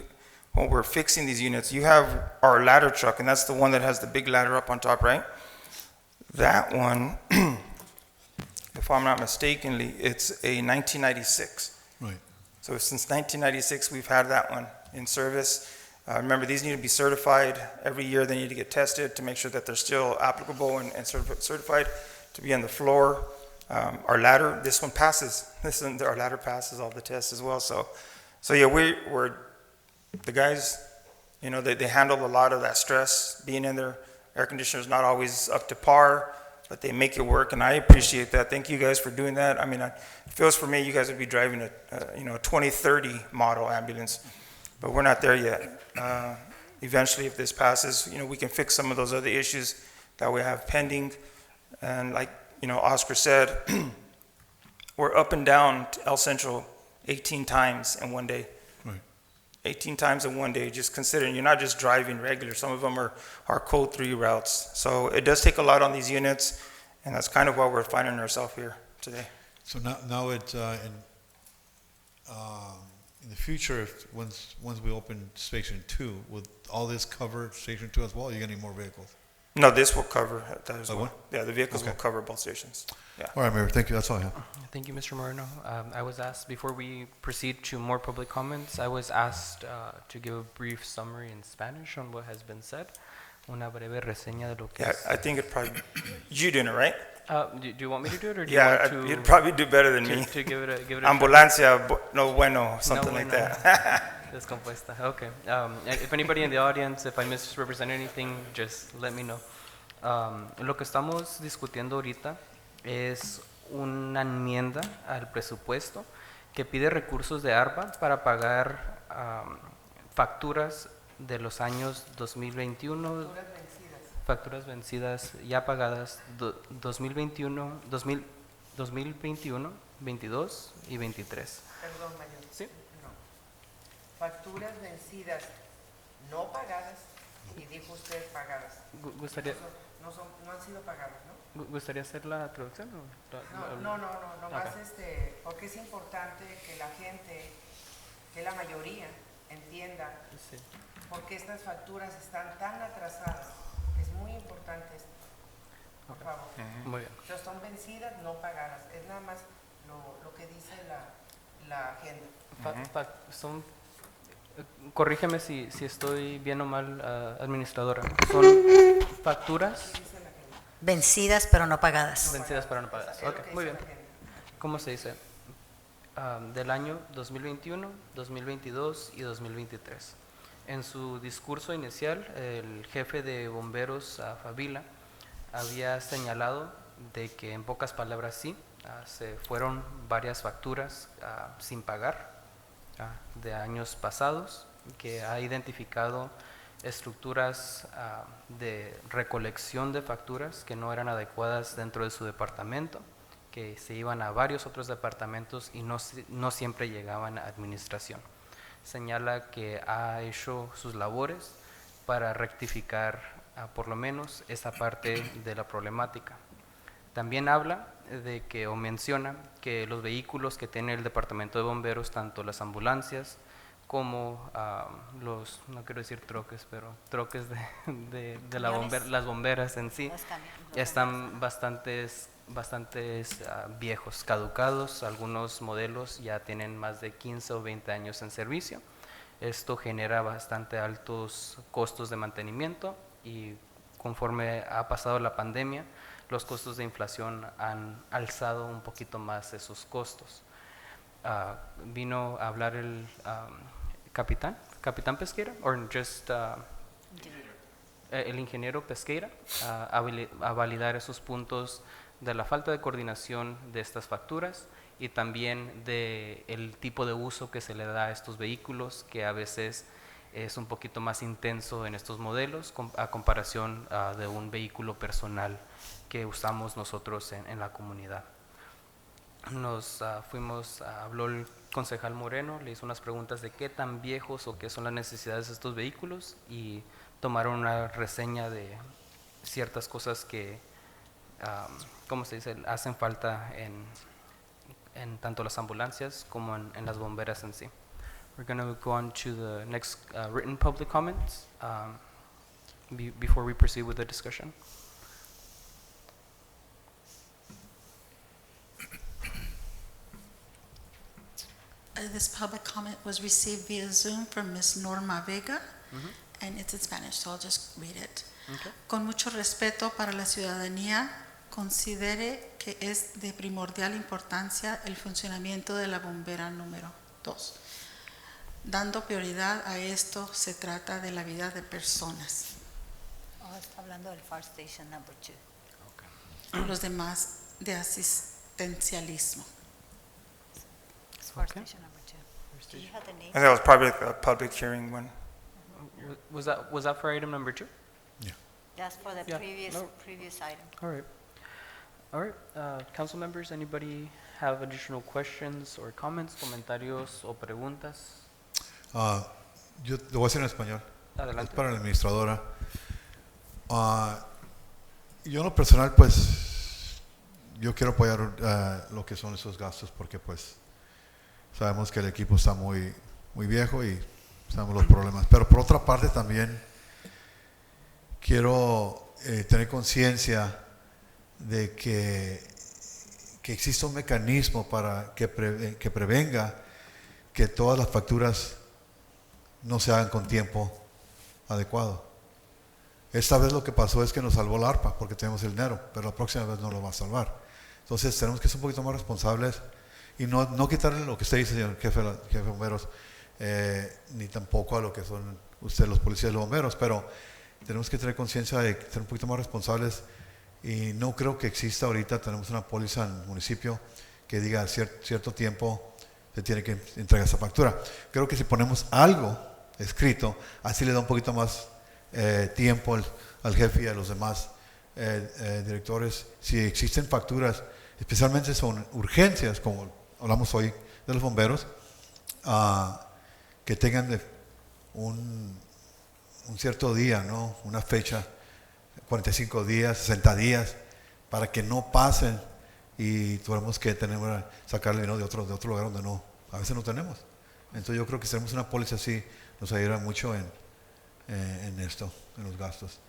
when we're fixing these units, you have our ladder truck, and that's the one that has the big ladder up on top, right? That one, if I'm not mistakenly, it's a 1996. Right. So since 1996, we've had that one in service. Remember, these need to be certified. Every year they need to get tested to make sure that they're still applicable and certified to be on the floor. Our ladder, this one passes. Our ladder passes all the tests as well. So yeah, we're the guys, they handle a lot of that stress being in there. Air conditioner's not always up to par, but they make it work, and I appreciate that. Thank you guys for doing that. It feels for me you guys would be driving a 2030 model ambulance, but we're not there yet. Eventually, if this passes, we can fix some of those other issues that we have pending. And like Oscar said, we're up and down to El Centro 18 times in one day. Right. 18 times in one day, just considering you're not just driving regular. Some of them are code 3 routes. So it does take a lot on these units, and that's kind of why we're finding ourselves here today. So now it's in the future, once we open Station 2, will all this cover Station 2 as well? Or are you getting more vehicles? No, this will cover that as well. What? Yeah, the vehicles will cover both stations. Yeah. All right, Mayor. Thank you. That's all I have. Thank you, Mr. Moreno. I was asked, before we proceed to more public comments, I was asked to give a brief summary in Spanish on what has been said. una breve reseña de lo que Yeah, es. I think it probably, you doing it, right? Do you want me to do it, or do you Yeah, want to? you'd probably do better than to, me. to give it a try? Ambulancia, no bueno, something No, like bueno. that. Descompuesta. Okay. If anybody in the audience, if I misrepresent anything, just let me know. Lo que estamos discutiendo ahorita es una enmienda al presupuesto que pide recursos de ARPA para pagar facturas de los años 2021, facturas vencidas ya pagadas 2021, 2021, 22 y 23. Perdón, mayor. ¿Sí? No. Facturas vencidas no pagadas y dijo usted pagadas. Gustaría, No han sido pagadas, ¿no? ¿Gustaría hacer la traducción? No, nomás Okay. porque es importante que la gente, que la mayoría entienda Sí. por qué estas facturas están tan atrasadas. Es muy importante esto, por Okay. favor. Muy bien. Entonces, son vencidas, no pagadas. Es nada más lo que dice la agenda. Corrígeme si estoy bien o mal, administradora. Son facturas Vencidas pero no pagadas. vencidas pero no pagadas. Es lo Ok, que muy dice bien. la agenda. ¿Cómo se dice? Del año 2021, 2022 y 2023. En su discurso inicial, el jefe de bomberos, Favila, había señalado de que, en pocas palabras, sí, se fueron varias facturas sin pagar de años pasados, que ha identificado estructuras de recolección de facturas que no eran adecuadas dentro de su departamento, que se iban a varios otros departamentos y no siempre llegaban a administración. Señala que ha hecho sus labores para rectificar por lo menos esa parte de la problemática. También habla de que, o menciona que los vehículos que tiene el departamento de bomberos, tanto las ambulancias como los, no quiero decir troques, pero troques de las bomberas en sí, están bastantes viejos, caducados. Algunos modelos ya tienen más de 15 o 20 años en servicio. Esto genera bastante altos costos de mantenimiento y conforme ha pasado la pandemia, los costos de inflación han alzado un poquito más esos costos. Vino a hablar el capitán Pesqueira, or just el ingeniero Pesqueira, a validar esos puntos de la falta de coordinación de estas facturas y también de el tipo de uso que se le da a estos vehículos, que a veces es un poquito más intenso en estos modelos a comparación de un vehículo personal que usamos nosotros en la comunidad. Habló el concejal Moreno, le hizo unas preguntas de qué tan viejos o qué son las necesidades de estos vehículos y tomaron una reseña de ciertas cosas que, ¿cómo se dice?, hacen falta en tanto las ambulancias como en las bomberas en sí. We're going to go on to the next written public comments before we proceed with the discussion. This public comment was received via Zoom from Ms. Norma Vega, and it's in Spanish, so I'll just read it. Okay. Con mucho respeto para la ciudadanía, considere que es de primordial importancia el funcionamiento de la bombera número 2. Dando prioridad a esto, se trata de la vida de personas. Está hablando del Fire Station number 2. Los demás de asistencialismo. Fire Okay. Station number 2. Do you have the name? I think that was probably a public hearing one. Was that for item number 2? That's for the Yeah, previous item. All right. Council members, anybody have additional questions or comments, comentarios o preguntas? Yo lo voy a hacer en español. Adelante. Es para la administradora. Yo en lo personal, pues, yo quiero apoyar lo que son esos gastos porque, pues, sabemos que el equipo está muy viejo y sabemos los problemas. Pero por otra parte también quiero tener conciencia de que existe un mecanismo para que prevenga que todas las facturas no se hagan con tiempo adecuado. Esta vez lo que pasó es que nos salvó el ARPA porque tenemos el dinero, pero la próxima vez no lo va a salvar. Entonces tenemos que ser un poquito más responsables y no quitarle lo que usted dice, señor jefe de bomberos, ni tampoco a lo que son ustedes los policías y los bomberos, pero tenemos que tener conciencia de ser un poquito más responsables y no creo que exista ahorita, tenemos una póliza en el municipio que diga cierto tiempo se tiene que entregar esa factura. Creo que si ponemos algo escrito, así le da un poquito más tiempo al jefe y a los demás directores. Si existen facturas, especialmente son urgencias, como hablamos hoy de los bomberos, que tengan un cierto día, ¿no? Una fecha, 45 días, 60 días, para que no pasen y tuvimos que sacarle dinero de otro lugar donde a veces no tenemos. Entonces yo creo que si tenemos una póliza así, nos ayudará mucho en esto, en los gastos.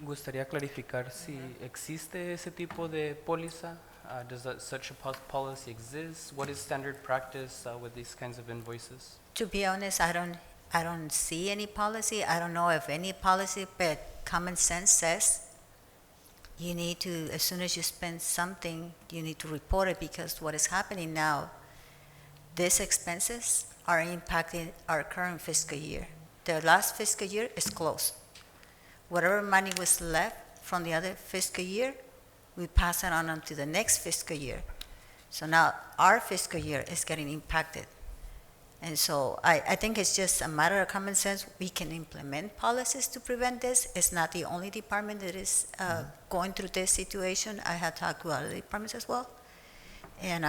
Gustaría clarificar si existe ese tipo de póliza. Does such a policy exist? What is standard practice with these kinds of invoices? To be honest, I don't see any policy. I don't know of any policy, but common sense says you need to, as soon as you spend something, you need to report it, because what is happening now, these expenses are impacting our current fiscal year. The last fiscal year is closed. Whatever money was left from the other fiscal year, we pass it on to the next fiscal year. So now our fiscal year is getting impacted. And so I think it's just a matter of common sense. We can implement policies to prevent this. It's not the only department that is going through this situation. I have talked to other departments as well. And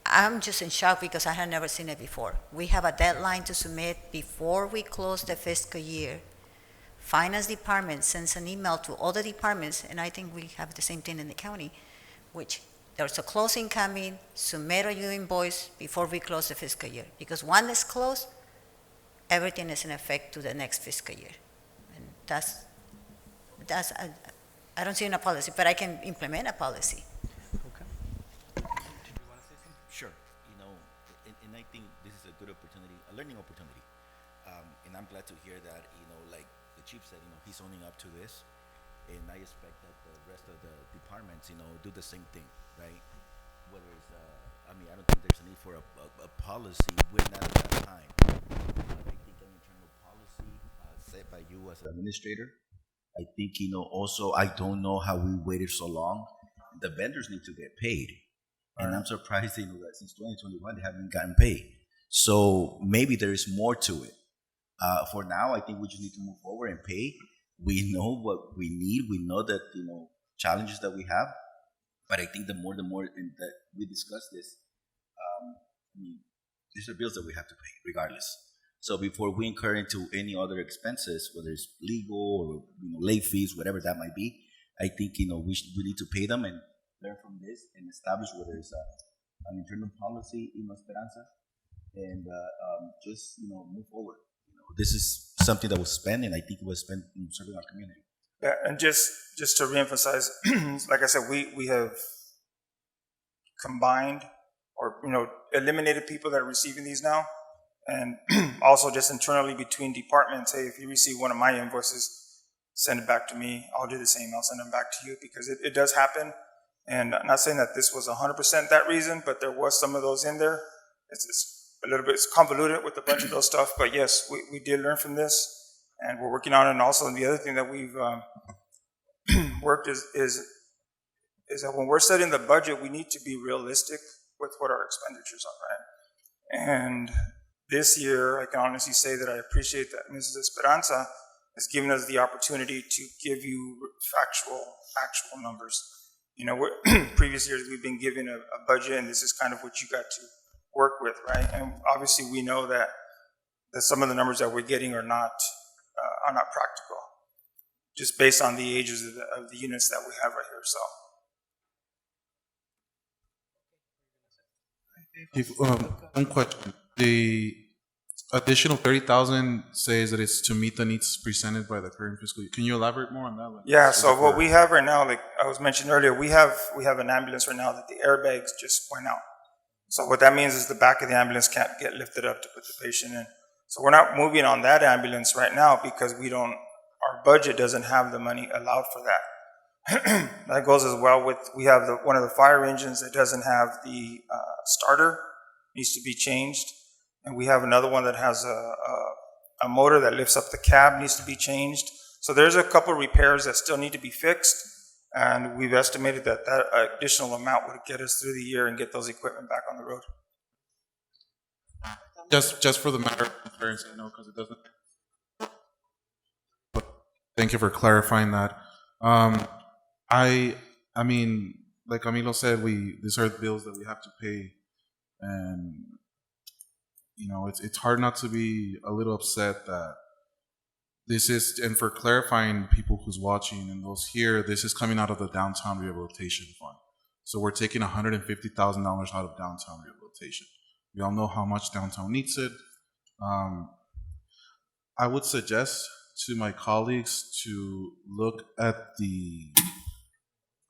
I'm just in shock because I had never seen it before. We have a deadline to submit before we close the fiscal year. Finance department sends an email to all the departments, and I think we have the same thing in the county, which there's a closing coming, submit a new invoice before we close the fiscal year. Because one is closed, everything is in effect to the next fiscal year. And that's I don't see in a policy, but I can implement a policy. Okay. Did you want to say something? Sure. And I think this is a good opportunity, a learning opportunity. And I'm glad to hear that, like the chief said, he's owning up to this. And I expect that the rest of the departments, do the same thing, right? Whether it's, I don't think there's a need for a policy. We're not at that time. I think an internal policy set by you as an administrator. I think, also, I don't know how we waited so long. The vendors need to get paid. And I'm surprised, that since 2021, they haven't gotten paid. So maybe there is more to it. For now, I think we just need to move forward and pay. We know what we need. We know that, challenges that we have. But I think the more and that we discuss this, these are bills that we have to pay regardless. So before we incur into any other expenses, whether it's legal or late fees, whatever that might be, I think we need to pay them and learn from this and establish whether it's an internal policy in Esperanza and just move forward. This is something that was spent, and I think it was spent in serving our community. Yeah, and just to reemphasize, like I said, we have combined or eliminated people that are receiving these now, and also just internally between departments. Hey, if you receive one of my invoices, send it back to me. I'll do the same. I'll send them back to you because it does happen. And I'm not saying that this was 100% that reason, but there was some of those in there. It's a little bit convoluted with a bunch of those stuff, but yes, we did learn from this, and we're working on it. And also, the other thing that we've worked is that when we're setting the budget, we need to be realistic with what our expenditures are, right? And this year, I can honestly say that I appreciate that Mrs. Esperanza has given us the opportunity to give you actual numbers. Previous years we've been given a budget, and this is kind of what you got to work with, right? And obviously we know that some of the numbers that we're getting are not practical, just based on the ages of the units that we have right here. So, one question: the additional 30,000 says that it's to meet the needs presented by the current fiscal year. Can you elaborate more on that? Yeah. So what we have right now, like I was mentioning earlier, we have an ambulance right now that the airbags just went out. So what that means is the back of the ambulance can't get lifted up to put the patient in. So we're not moving on that ambulance right now because our our budget doesn't have the money allowed for that. That goes as well with, we have one of the fire engines that doesn't have the starter, needs to be changed. And we have another one that has a motor that lifts up the cab, needs to be changed. So there's a couple repairs that still need to be fixed. And we've estimated that that additional amount would get us through the year and get those equipment back on the road. Just for the matter of transparency, I know, because it doesn't. But thank you for clarifying that. I mean, like Camilo said, these are bills that we have to pay, and you know, it's hard not to be a little upset that this is. And for clarifying people who's watching and those here, this is coming out of the downtown rehabilitation fund. So we're taking $150,000 out of downtown rehabilitation. We all know how much downtown needs it. I would suggest to my colleagues to look at the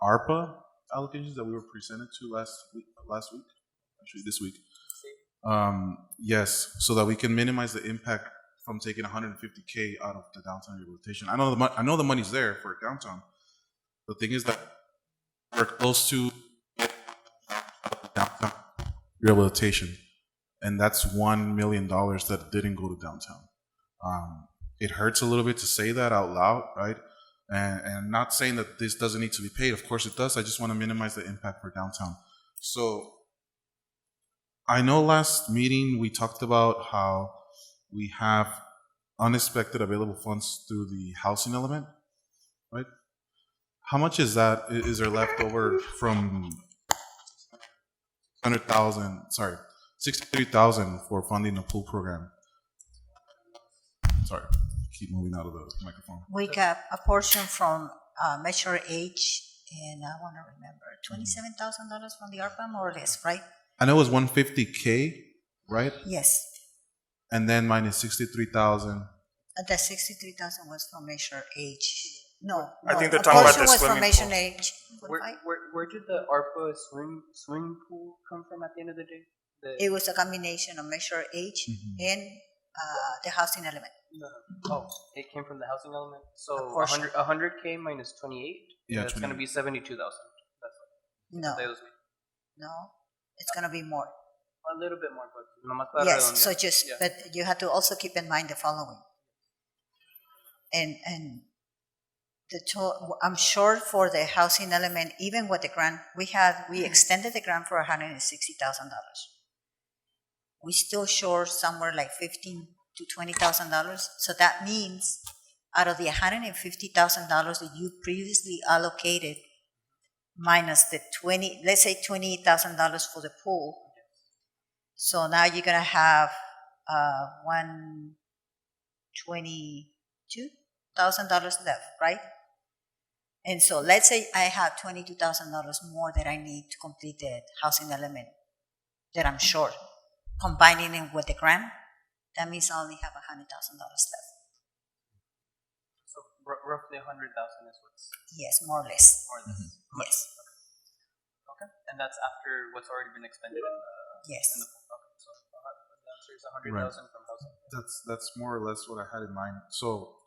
ARPA allocations that we were presented to last week, actually this week. Yes, so that we can minimize the impact from taking $150K out of the downtown rehabilitation. I know the money's there for downtown. The thing is that we're close to downtown rehabilitation, and that's $1 million that didn't go to downtown. It hurts a little bit to say that out loud, right? And I'm not saying that this doesn't need to be paid. Of course it does. I just want to minimize the impact for downtown. So I know last meeting we talked about how we have unexpected available funds through the housing element, right? How much is that? Is there left over from 63,000 for funding the pool program? Sorry, keep moving out of the microphone. We got a portion from Measure H, and I want to remember, $27,000 from the ARPA, more or less, right? I know it was $150K, right? Yes. And then minus 63,000. The 63,000 was from Measure H. No, I think they're a talking about portion the was from swimming Measure pool. H. Where did the ARPA swimming pool come from at the end of the day? It was a combination of Measure H and the housing element. Oh, it came from the housing element. So A portion. 100K minus 28. Yeah, That's going to be 72,000. That's No, what no, it's going to be more. a little bit more, but nomás para Yes, redondear. so just, Yeah. but you have to also keep in mind the following. And I'm sure for the housing element, even with the grant, we extended the grant for $160,000. We still short somewhere like $15,000 to $20,000. So that means out of the $150,000 that you previously allocated, minus the let's say $28,000 for the pool. So now you're gonna have $122,000 left, right? And so let's say I have $22,000 more that I need to complete the housing element that I'm short. Combining it with the grant, that means I only have $100,000 left. So roughly 100,000 is what's Yes, more or less. more or less. Yes. Okay, and that's after what's already been expended in the Yes. in the pool. Okay, so the answer is 100,000 from housing. That's more or less what I had in mind. So,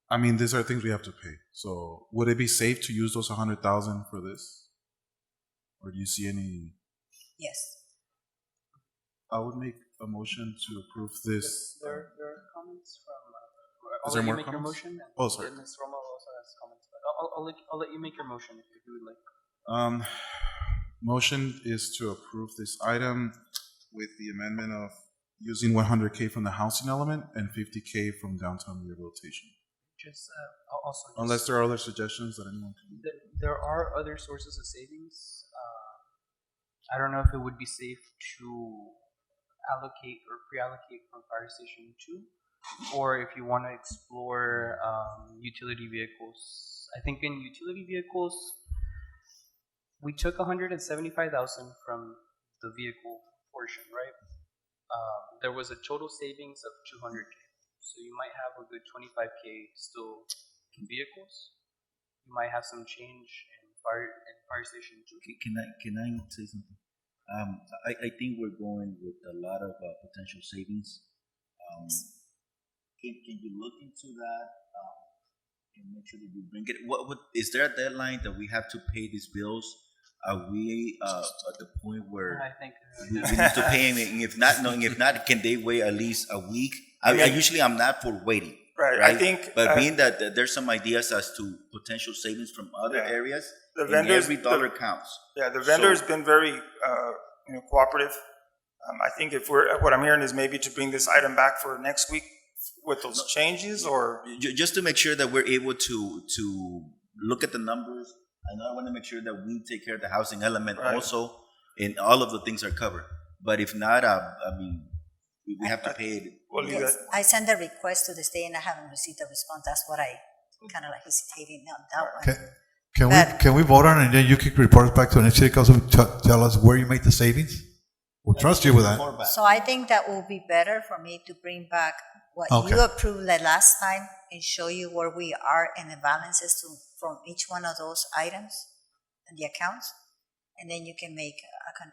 I mean, these are things we have to pay. So, would it be safe to use those 100,000 for this, or do you see any? Yes. I would make a motion to approve this. There are comments from. Is there more make comments? Your motion. Oh, sorry. And Ms. Romo also has comments, but I'll let you make your motion if you would like. Motion is to approve this item with the amendment of using 100K from the housing element and 50K from downtown rehabilitation. Just also. Unless there are other suggestions that anyone can. There are other sources of savings. I don't know if it would be safe to allocate or pre-allocate from Fire Station 2, or if you want to explore utility vehicles. I think in utility vehicles, we took 175,000 from the vehicle portion, right? There was a total savings of 200K. So you might have a good 25K still in vehicles. You might have some change in Fire Station 2. Can I say something? I think we're going with a lot of potential savings. Can you look into that? make sure that you bring it. What is there a deadline that we have to pay these bills? Are we at the point where I think we need to pay them? And if not, can they wait at least a week? I usually I'm not for waiting. Right. I think, but being that there's some ideas as to potential savings from other areas, the vendors, every dollar counts. Yeah, the vendor's been very cooperative. I think what I'm hearing is maybe to bring this item back for next week with those changes, or just to make sure that we're able to look at the numbers. I know I want to make sure that we take care of the housing element also, and all of the things are covered. But if not, I mean, we have to pay it. Yes, I sent a request to the state and I haven't received a response. That's what I kind of like hesitating on that one. Can we vote on it and then you can report back to the next city council to tell us where you made the savings? We'll trust you with that. So I think that will be better for me to bring back what you approved the last time and show you where we are and the balances from each one of those items and the accounts, and then you can make on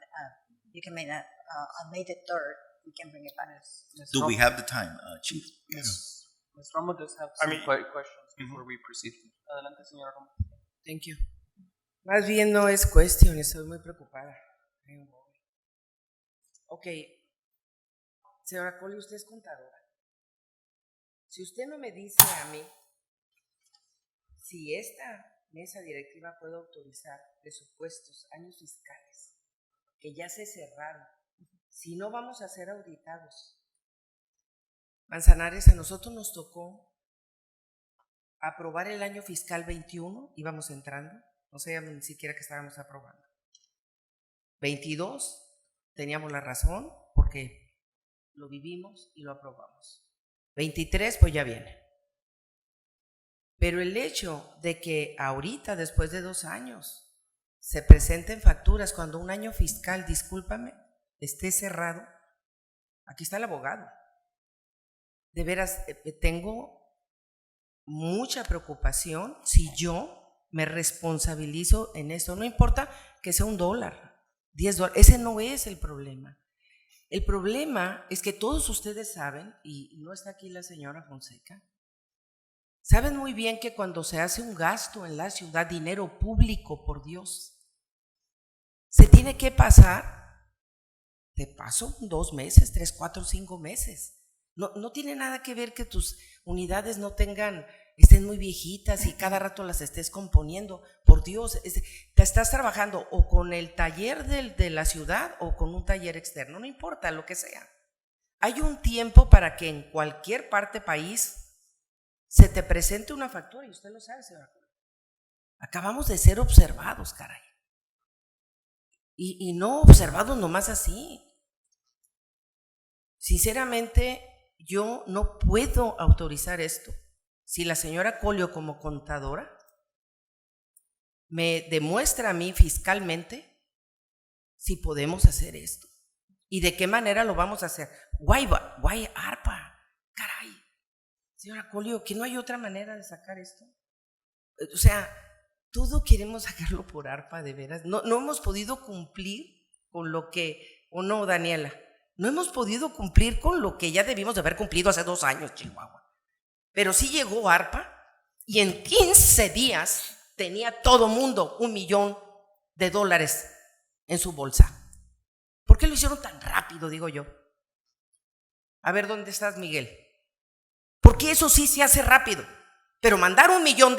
May the 3rd. We can bring it back. Do we have the time, Chief? Yes. Ms. Romo does have some questions before we proceed. Adelante, señora Romo. Thank you. Más bien no es cuestión, estoy muy preocupada. Ok, señora Colli, usted es contadora. Si usted no me dice a mí si esta mesa directiva puede autorizar presupuestos, años fiscales, que ya se cerraron, si no vamos a ser auditados. Manzanares, a nosotros nos tocó aprobar el año fiscal 21, íbamos entrando, no sabíamos ni siquiera que estábamos aprobando. 22, teníamos la razón porque lo vivimos y lo aprobamos. 23, pues ya viene. Pero el hecho de que ahorita, después de 2 años, se presenten facturas cuando un año fiscal, discúlpame, esté cerrado, aquí está el abogado. De veras, tengo mucha preocupación si yo me responsabilizo en esto. No importa que sea $1, $10, ese no es el problema. El problema es que todos ustedes saben, y no está aquí la señora Fonseca, saben muy bien que cuando se hace un gasto en la ciudad, dinero público, por Dios, se tiene que pasar de paso 2 meses, 3, 4, 5 meses. No tiene nada que ver que tus unidades no estén muy viejitas y cada rato las estés componiendo. Por Dios, te estás trabajando o con el taller de la ciudad o con un taller externo, no importa lo que sea. Hay un tiempo para que en cualquier parte país se te presente una factura, y usted lo sabe, señora. Acabamos de ser observados, caray. Y no observados nomás así. Sinceramente, yo no puedo autorizar esto. Si la señora Colio, como contadora, me demuestra a mí fiscalmente si podemos hacer esto y de qué manera lo vamos a hacer. Why ARPA? Caray, señora Colio, que no hay otra manera de sacar esto. O sea, todo queremos sacarlo por ARPA, de veras. No hemos podido cumplir con lo que, ¿o no, Daniela? No hemos podido cumplir con lo que ya debimos de haber cumplido hace 2 años, Chihuahua. Pero sí llegó ARPA y en 15 días tenía todo mundo $1 millón en su bolsa. ¿Por qué lo hicieron tan rápido, digo yo? A ver, ¿dónde estás, Miguel? Porque eso sí se hace rápido. Pero mandar $1 millón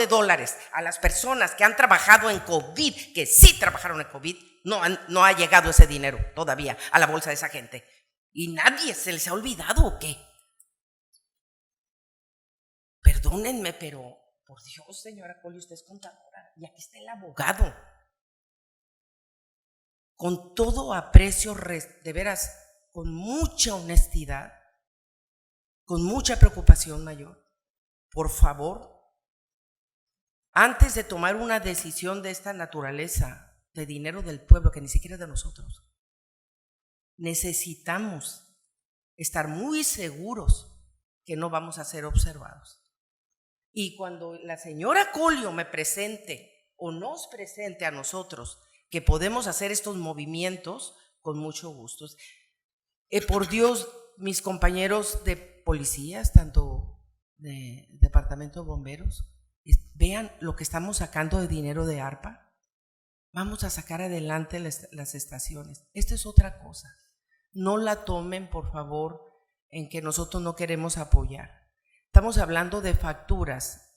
a las personas que han trabajado en COVID, que sí trabajaron en COVID, no ha llegado ese dinero todavía a la bolsa de esa gente. ¿Y nadie se les ha olvidado o qué? Perdónenme, pero por Dios, señora Colli, usted es contadora y aquí está el abogado. Con todo aprecio, de veras, con mucha honestidad, con mucha preocupación mayor, por favor, antes de tomar una decisión de esta naturaleza, de dinero del pueblo, que ni siquiera es de nosotros, necesitamos estar muy seguros que no vamos a ser observados. Y cuando la señora Colio me presente o nos presente a nosotros que podemos hacer estos movimientos, con mucho gusto. Por Dios, mis compañeros de policías, tanto de Departamento de Bomberos, Vean lo que estamos sacando de dinero de ARPA. Vamos a sacar adelante las estaciones. Esto es otra cosa. No la tomen, por favor, en que nosotros no queremos apoyar. Estamos hablando de facturas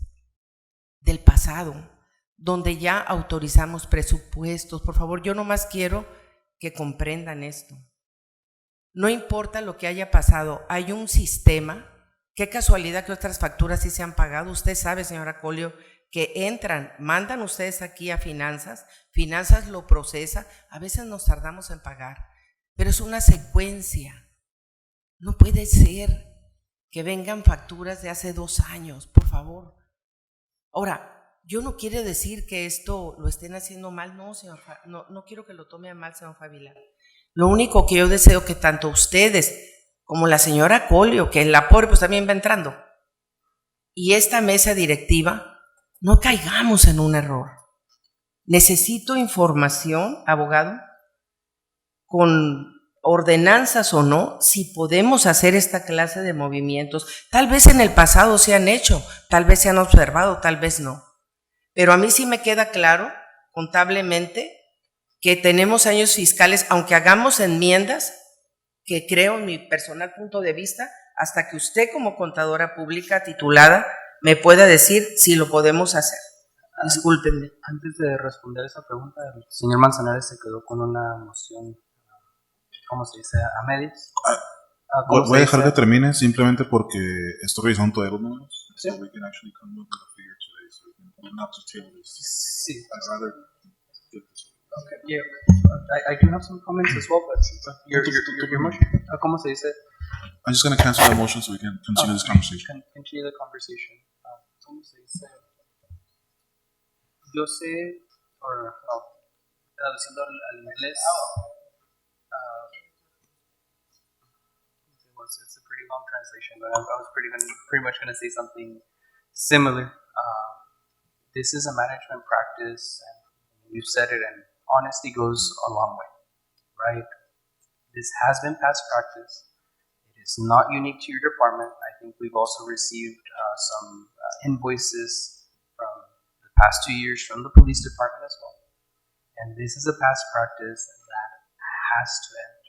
del pasado, donde ya autorizamos presupuestos. Por favor, yo nomás quiero que comprendan esto. No importa lo que haya pasado, hay un sistema. Qué casualidad que otras facturas sí se han pagado. Usted sabe, señora Colio, que entran, mandan ustedes aquí a finanzas, finanzas lo procesa, a veces nos tardamos en pagar, pero es una secuencia. No puede ser que vengan facturas de hace 2 años, por favor. Ahora, yo no quiero decir que esto lo estén haciendo mal, no, no quiero que lo tome a mal, señor Fabila. Lo único que yo deseo que tanto ustedes como la señora Colio, que la pobre pues también va entrando, y esta mesa directiva, no caigamos en un error. Necesito información, abogado, con ordenanzas o no, si podemos hacer esta clase de movimientos. Tal vez en el pasado se han hecho, tal vez se han observado, tal vez no. Pero a mí sí me queda claro, contablemente, que tenemos años fiscales, aunque hagamos enmiendas, que creo en mi personal punto de vista, hasta que usted como contadora pública titulada me pueda decir si lo podemos hacer. Discúlpenme. Antes de responder esa pregunta, el señor Manzanares se quedó con una moción, ¿cómo se dice? A medias. Voy a dejar que termine simplemente porque estoy revisando todos los números. Sí. So we can actually come up with a figure today, so we can not to table this. Sí. I'd rather get this. Okay, yeah. I do have some comments as well, but your motion, ¿cómo se dice? I'm just going to cancel that motion so we can continue this conversation. Continue the conversation. ¿Cómo se dice? Yo sé, or no, traduciendo al inglés, it's a pretty long translation, but I was pretty much going to say something similar. This is a management practice, and you've said it, and honesty goes a long way, right? This has been past practice. It is not unique to your department. I think we've also received some invoices from the past 2 years from the police department as well. And this is a past practice that has to end.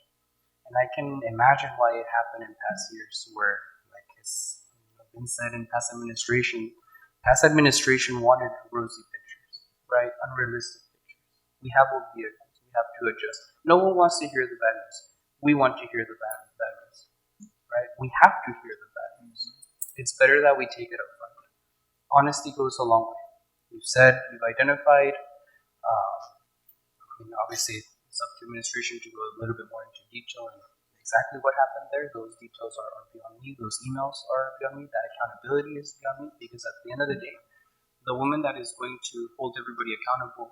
And I can imagine why it happened in past years where, like it's been said in past administration wanted rosy pictures, right? Unrealistic pictures. We have old vehicles. We have to adjust. No one wants to hear the bad news. We want to hear the bad news, right? We have to hear the bad news. It's better that we take it up front. Honesty goes a long way. You've said, you've identified. Obviously, it's up to administration to go a little bit more into detail and exactly what happened there. Those details are beyond me. Those emails are beyond me. That accountability is beyond me because at the end of the day, the woman that is going to hold everybody accountable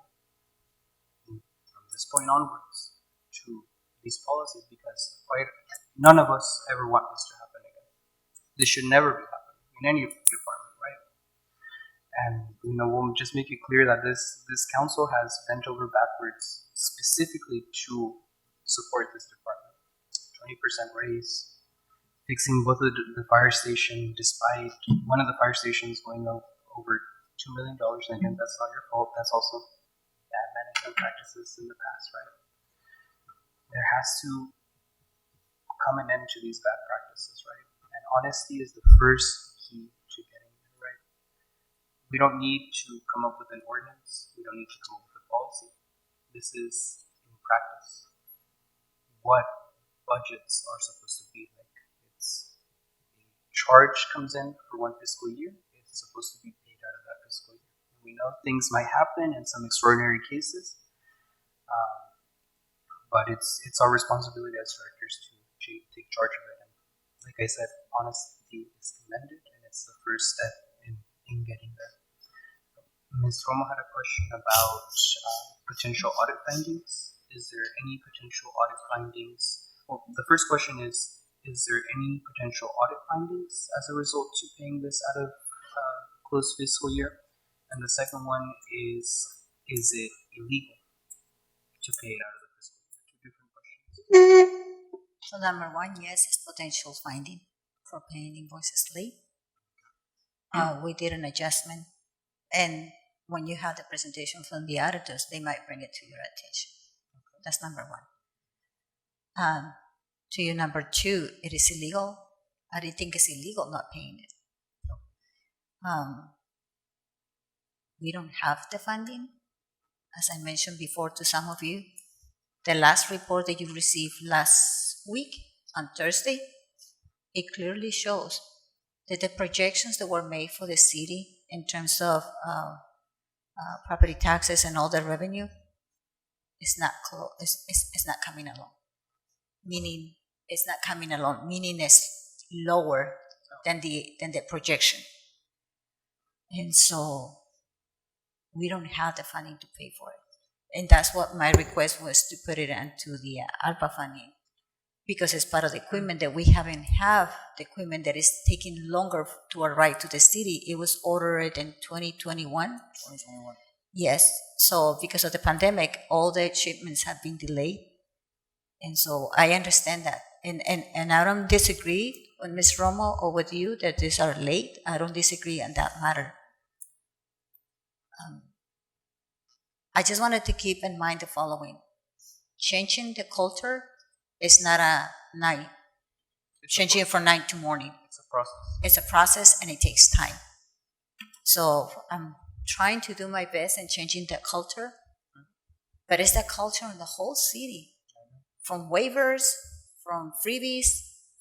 from this point onwards to these policies, because quite none of us ever want this to happen again. This should never be happening in any department, right? And we'll just make it clear that this council has bent over backwards specifically to support this department. 20% raise, fixing both of the fire station, despite one of the fire stations going over $2 million. And again, that's not your fault. That's also bad management practices in the past, right? There has to come an end to these bad practices, right? And honesty is the first key to getting there, right? We don't need to come up with an ordinance. We don't need to come up with a policy. This is in practice. What budgets are supposed to be like. It's a charge comes in for one fiscal year. It's supposed to be paid out of that fiscal year. And we know things might happen in some extraordinary cases, but it's our responsibility as directors to take charge of it. And like I said, honesty is commended, and it's the first step in getting there. Ms. Romo had a question about potential audit findings. Is there any potential audit findings? Well, the first question is there any potential audit findings as a result to paying this out of closed fiscal year? And the second one is it illegal to pay it out of the fiscal year? Two different questions. So number one, yes, is potential finding for paying invoices late. We did an adjustment And when you have the presentation from the auditors, they might bring it to your attention. That's number one. To you, number two, it is illegal. I didn't think it's illegal not paying it. We don't have the funding. As I mentioned before to some of you, the last report that you received last week on Thursday, it clearly shows that the projections that were made for the city in terms of property taxes and all the revenue is not it's not coming along. Meaning it's not coming along. Meaning it's lower than the projection, and so we don't have the funding to pay for it. And that's what my request was, to put it into the ARPA funding, because it's part of the equipment that we haven't have, the equipment that is taking longer to arrive to the city. It was ordered in 2021. 2021. Yes, so because of the pandemic, all the shipments have been delayed. And so I understand that. And I don't disagree with Ms. Romo or with you that these are late. I don't disagree on that matter. I just wanted to keep in mind the following. Changing the culture is not a night. Changing it from night to morning. It's a process. It's a process and it takes time. So I'm trying to do my best in changing the culture, but it's the culture in the whole city. From waivers, from freebies,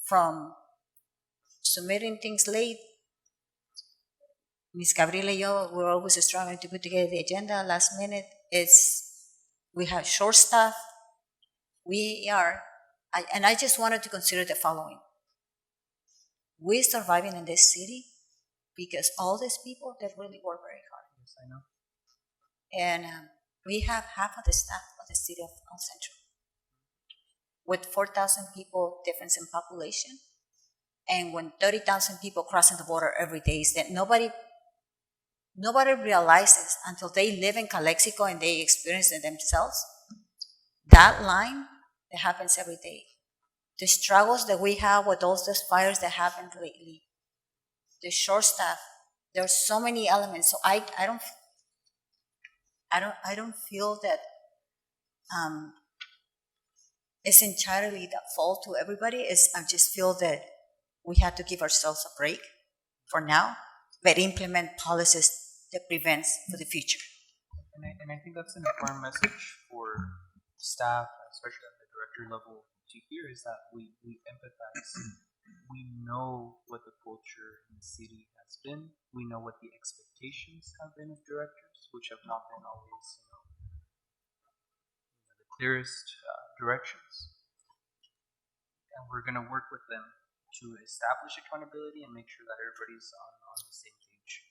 from submitting things late. Ms. Gabriela and yo, we're always struggling to put together the agenda last minute. We have short staff. And I just wanted to consider the following. We're surviving in this city because all these people that really work very hard. Yes, I know. And we have half of the staff of the city of El Centro, with 4,000 people difference in population, and when 30,000 people crossing the border every day, is that nobody realizes until they live in Calexico and they experience it themselves. That line that happens every day, the struggles that we have with all those fires that happened lately, the short staff. There's so many elements. So I don't feel that it's entirely the fault to everybody. I just feel that we have to give ourselves a break for now, but implement policies that prevents for the future. And I think that's an important message for staff, especially at the director level, to hear, is that we empathize. We know what the culture in the city has been. We know what the expectations have been of directors, which have not been always, the clearest directions. And we're going to work with them to establish accountability and make sure that everybody's on the same page.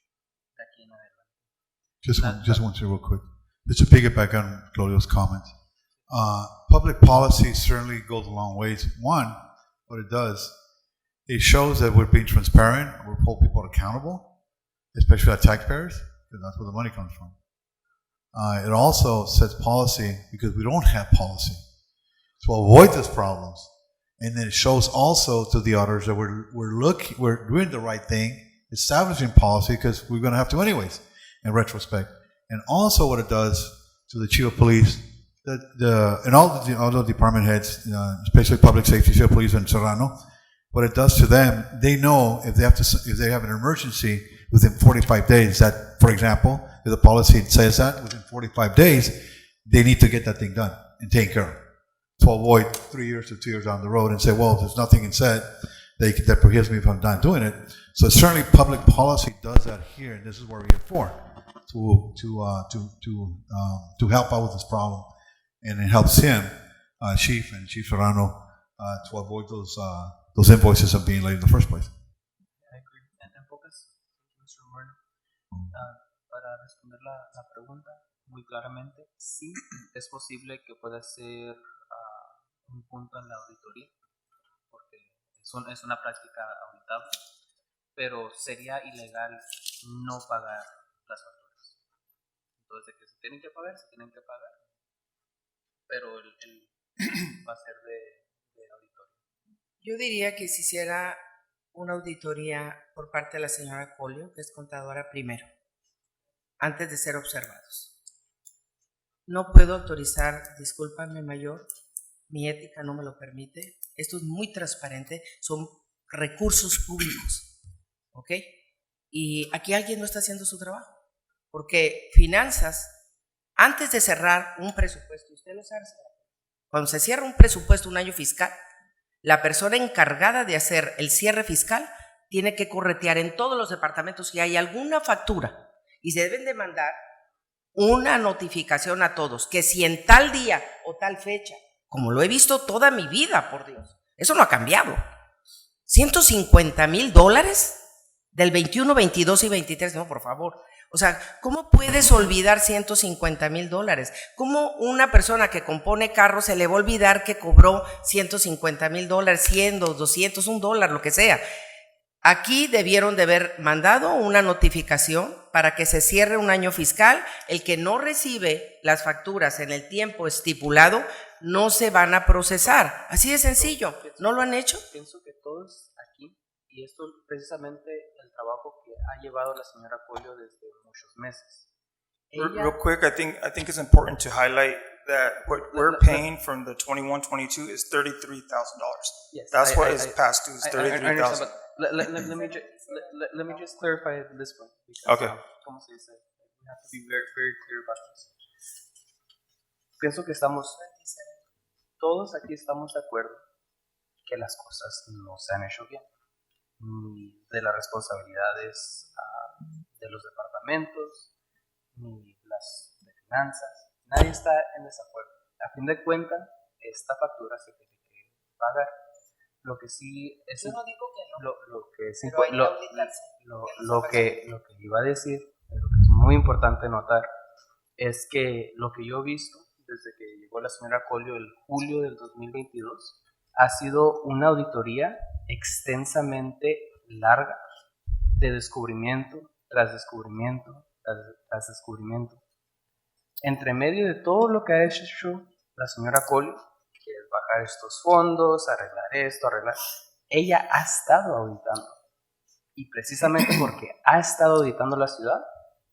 Just one thing real quick. Just to piggyback on Claudio's comments. Public policy certainly goes a long ways. One, what it does, it shows that we're being transparent, we're holding people accountable, especially our taxpayers, because that's where the money comes from. It also sets policy because we don't have policy to avoid these problems. And then it shows also to the auditors that we're doing the right thing, establishing policy, because we're going to have to anyways, in retrospect. And also what it does to the chief of police, and all the department heads, especially public safety, chief of police and Serrano, what it does to them, they know if they have an emergency within 45 days, that, for example, if the policy says that within 45 days, they need to get that thing done and taken care of, to avoid 3 years or 2 years down the road and say, well, there's nothing in said that prohibits me from not doing it. So certainly public policy does that here, and this is what we're here for, to help out with this problem, and it helps him, Chief and Chief Serrano, to avoid those invoices of being late in the first place. I agree. En pocas, Mr. Moreno, para responder la pregunta muy claramente, sí es posible que pueda ser un punto en la auditoría, porque es una práctica auditable, pero sería ilegal no pagar las facturas. Entonces, de que se tienen que pagar, pero va a ser de auditoría. Yo diría que se hiciera una auditoría por parte de la señora Colio, que es contadora primero. antes de ser observados. No puedo autorizar, discúlpame, mayor, mi ética no me lo permite. Esto es muy transparente, son recursos públicos, ¿ok? Y aquí alguien no está haciendo su trabajo, porque finanzas, antes de cerrar un presupuesto, usted lo sabe, cuando se cierra un presupuesto un año fiscal, la persona encargada de hacer el cierre fiscal tiene que corretear en todos los departamentos si hay alguna factura y se deben de mandar una notificación a todos que si en tal día o tal fecha, como lo he visto toda mi vida, por Dios, eso no ha cambiado. $150,000 del 21, 22 y 23, no, por favor. O sea, ¿cómo puedes olvidar $150,000? ¿Cómo una persona que compone carros se le va a olvidar que cobró $150,000, 100, 200, $1, lo que sea? Aquí debieron de haber mandado una notificación para que se cierre un año fiscal. El que no recibe las facturas en el tiempo estipulado no se van a procesar. Así de sencillo. ¿No lo han hecho? Pienso que todos aquí, y esto es precisamente el trabajo que ha llevado la señora Colio desde muchos meses. Real quick, I think it's important to highlight that what we're paying from the 21-22 is $33,000. Yes, That's what is past due, is $33,000. Let me just clarify this point. Okay. ¿Cómo se dice? We have to be very, very clear about this. Pienso que todos aquí estamos de acuerdo que las cosas no se han hecho bien. Ni de las responsabilidades de los departamentos, ni las de finanzas. Nadie está en desacuerdo. A fin de cuentas, esta factura se tiene que pagar. Lo que sí es... Yo no digo que no. Lo que sí, pero hay que auditarse. lo que iba a decir, lo que es muy importante notar, es que lo que yo he visto desde que llegó la señora Colio el julio del 2022 ha sido una auditoría extensamente larga de descubrimiento tras descubrimiento tras descubrimiento. Entre medio de todo lo que ha hecho la señora Colio, que es bajar estos fondos, arreglar esto, ella ha estado auditando. Y precisamente porque ha estado auditando la ciudad,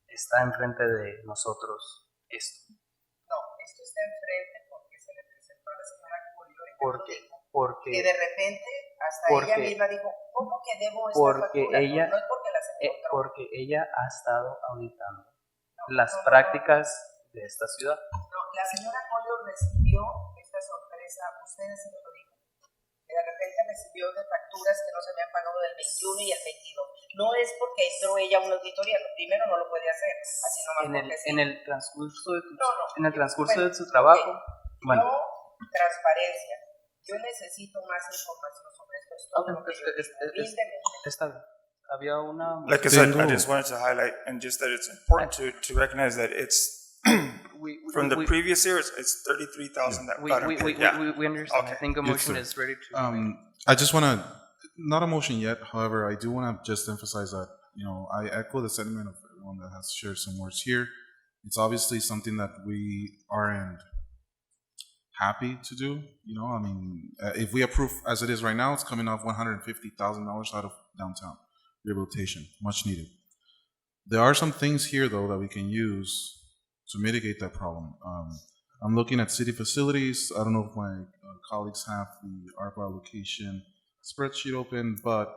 está enfrente de nosotros esto. No, esto está enfrente porque se le presentó a la señora Colio. Porque que de repente hasta ella misma dijo, ¿cómo que debo esta factura? Ella, no es porque las encontró. porque ella ha estado auditando las prácticas de esta ciudad. No, la señora Colio recibió esta sorpresa, ustedes se lo dijo, que de repente recibió de facturas que no se habían pagado del 21 y el 22. No es porque entró ella a una auditoría, primero no lo puede hacer, así nomás en el transcurso de su trabajo. Okay. Bueno. No, transparencia. Yo necesito más información sobre esto. Es todo lo que yo está bien. Había una... Like I said, I just wanted to highlight and just that it's important to recognize that it's from the previous year, it's $33,000 that got we understand. Okay. I think a motion is ready to... I just want to, not a motion yet, however, I do want to just emphasize that, I echo the sentiment of everyone that has shared some words here. It's obviously something that we aren't happy to do, if we approve as it is right now, it's coming off $150,000 out of downtown rehabilitation, much needed. There are some things here, though, that we can use to mitigate that problem. I'm looking at city facilities. I don't know if my colleagues have the ARPA allocation spreadsheet open, but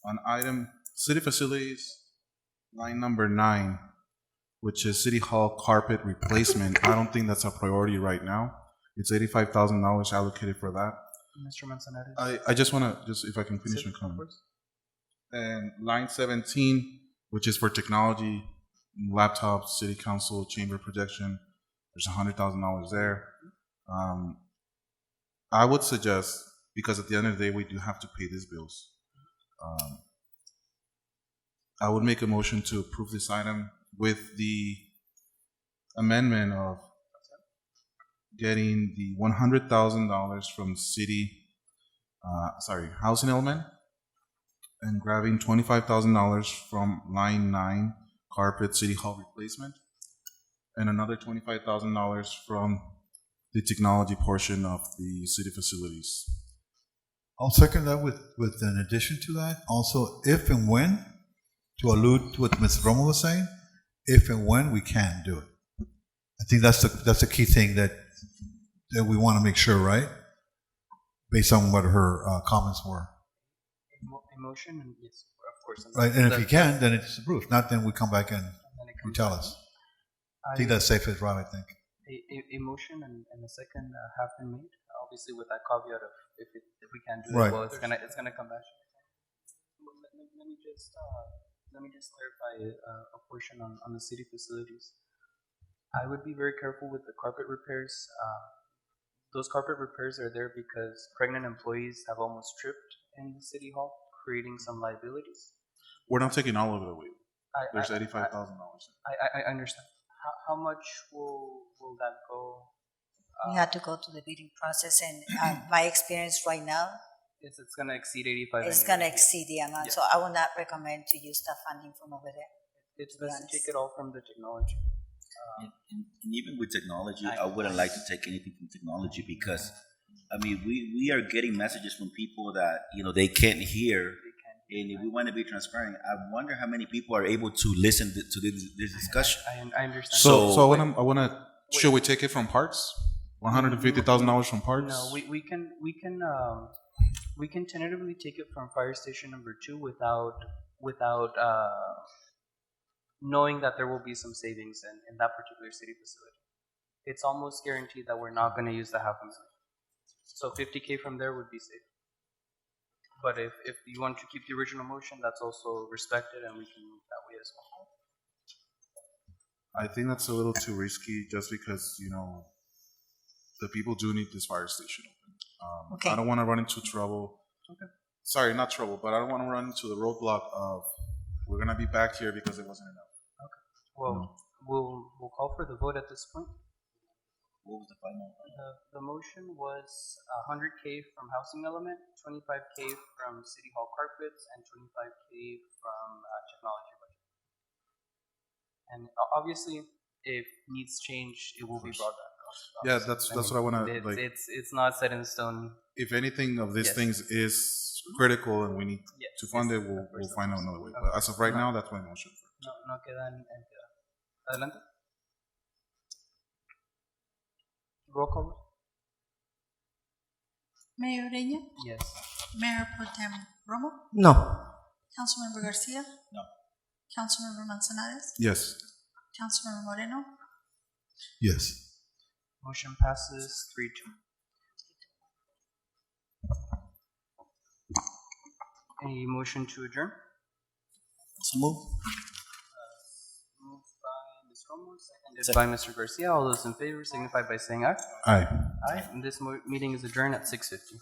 on item city facilities, line number 9, which is City Hall carpet replacement, I don't think that's a priority right now. It's $85,000 allocated for that. Mr. Manzanares. I just want to, if I can finish my comment. And line 17, which is for technology, laptops, city council, chamber projection, there's $100,000 there. I would suggest, because at the end of the day, we do have to pay these bills. I would make a motion to approve this item with the amendment of getting the $100,000 from city, housing element, and grabbing $25,000 from line 9, carpet city hall replacement, and another $25,000 from the technology portion of the city facilities. I'll second that with an addition to that. Also, if and when, to allude to what Ms. Romo was saying, if and when we can do it. I think that's the key thing that we want to make sure, right? Based on what her comments were. Emotion, and yes, of course. Right, and if you can, then it's approved. Not then we come back and you tell us. I think that's safest route, I think. A motion and a second have been made, obviously with that caveat of if we can't do Right. it, well, it's gonna come back. Let me just clarify a portion on the city facilities. I would be very careful with the carpet repairs. Those carpet repairs are there because pregnant employees have almost tripped in the city hall, creating some liabilities. We're not taking all of it away. There's I $85,000. understand. How much will that go? We have to go to the bidding process, and my experience right now, It's going to exceed 85. it's anyway. going to exceed the amount. Yeah. So I would not recommend to use that funding from over there. It's best to take it all from the technology. And even with technology, I wouldn't like to take anything from technology because, I mean, we are getting messages from people that, they can't hear. And if we want to be transparent, I wonder how many people are able to listen to this discussion. I understand. So I want to, should we take it from parts? $150,000 from parts? No, we can tentatively take it from fire station number 2 without knowing that there will be some savings in that particular city facility. It's almost guaranteed that we're not going to use the half a million. So $50K from there would be safe. But if you want to keep the original motion, that's also respected, and we can move that way as well. I think that's a little too risky just because, the people do need this fire station open. Okay. I don't want to run into trouble. Okay. Sorry, not trouble, but I don't want to run into the roadblock of we're going to be back here because it wasn't enough. Okay. Well, we'll call for the vote at this point. What was the final? The motion was 100K from housing element, 25K from city hall carpets, and 25K from technology budget. And obviously, if needs change, it will be brought back. Yeah, that's what I want to like. It's not set in stone. If anything of these Yes. things is critical and we need Yes, to fund yes, it, we'll of find out another way. course. But as of right now, that's my motion. No queda en queda. Adelante. Roll call. Mayor Ureña, Yes. Mayor Pro Tem Romo, No. Councilmember Garcia, No. Councilmember Manzanares, Yes. Councilmember Moreno, Yes. Motion passes 3-2. Any motion to adjourn? So move. Moved by Ms. Romo, seconded by Mr. Garcia. All those in favor signify by saying aye. Aye. Aye. And this meeting is adjourned at 6:50.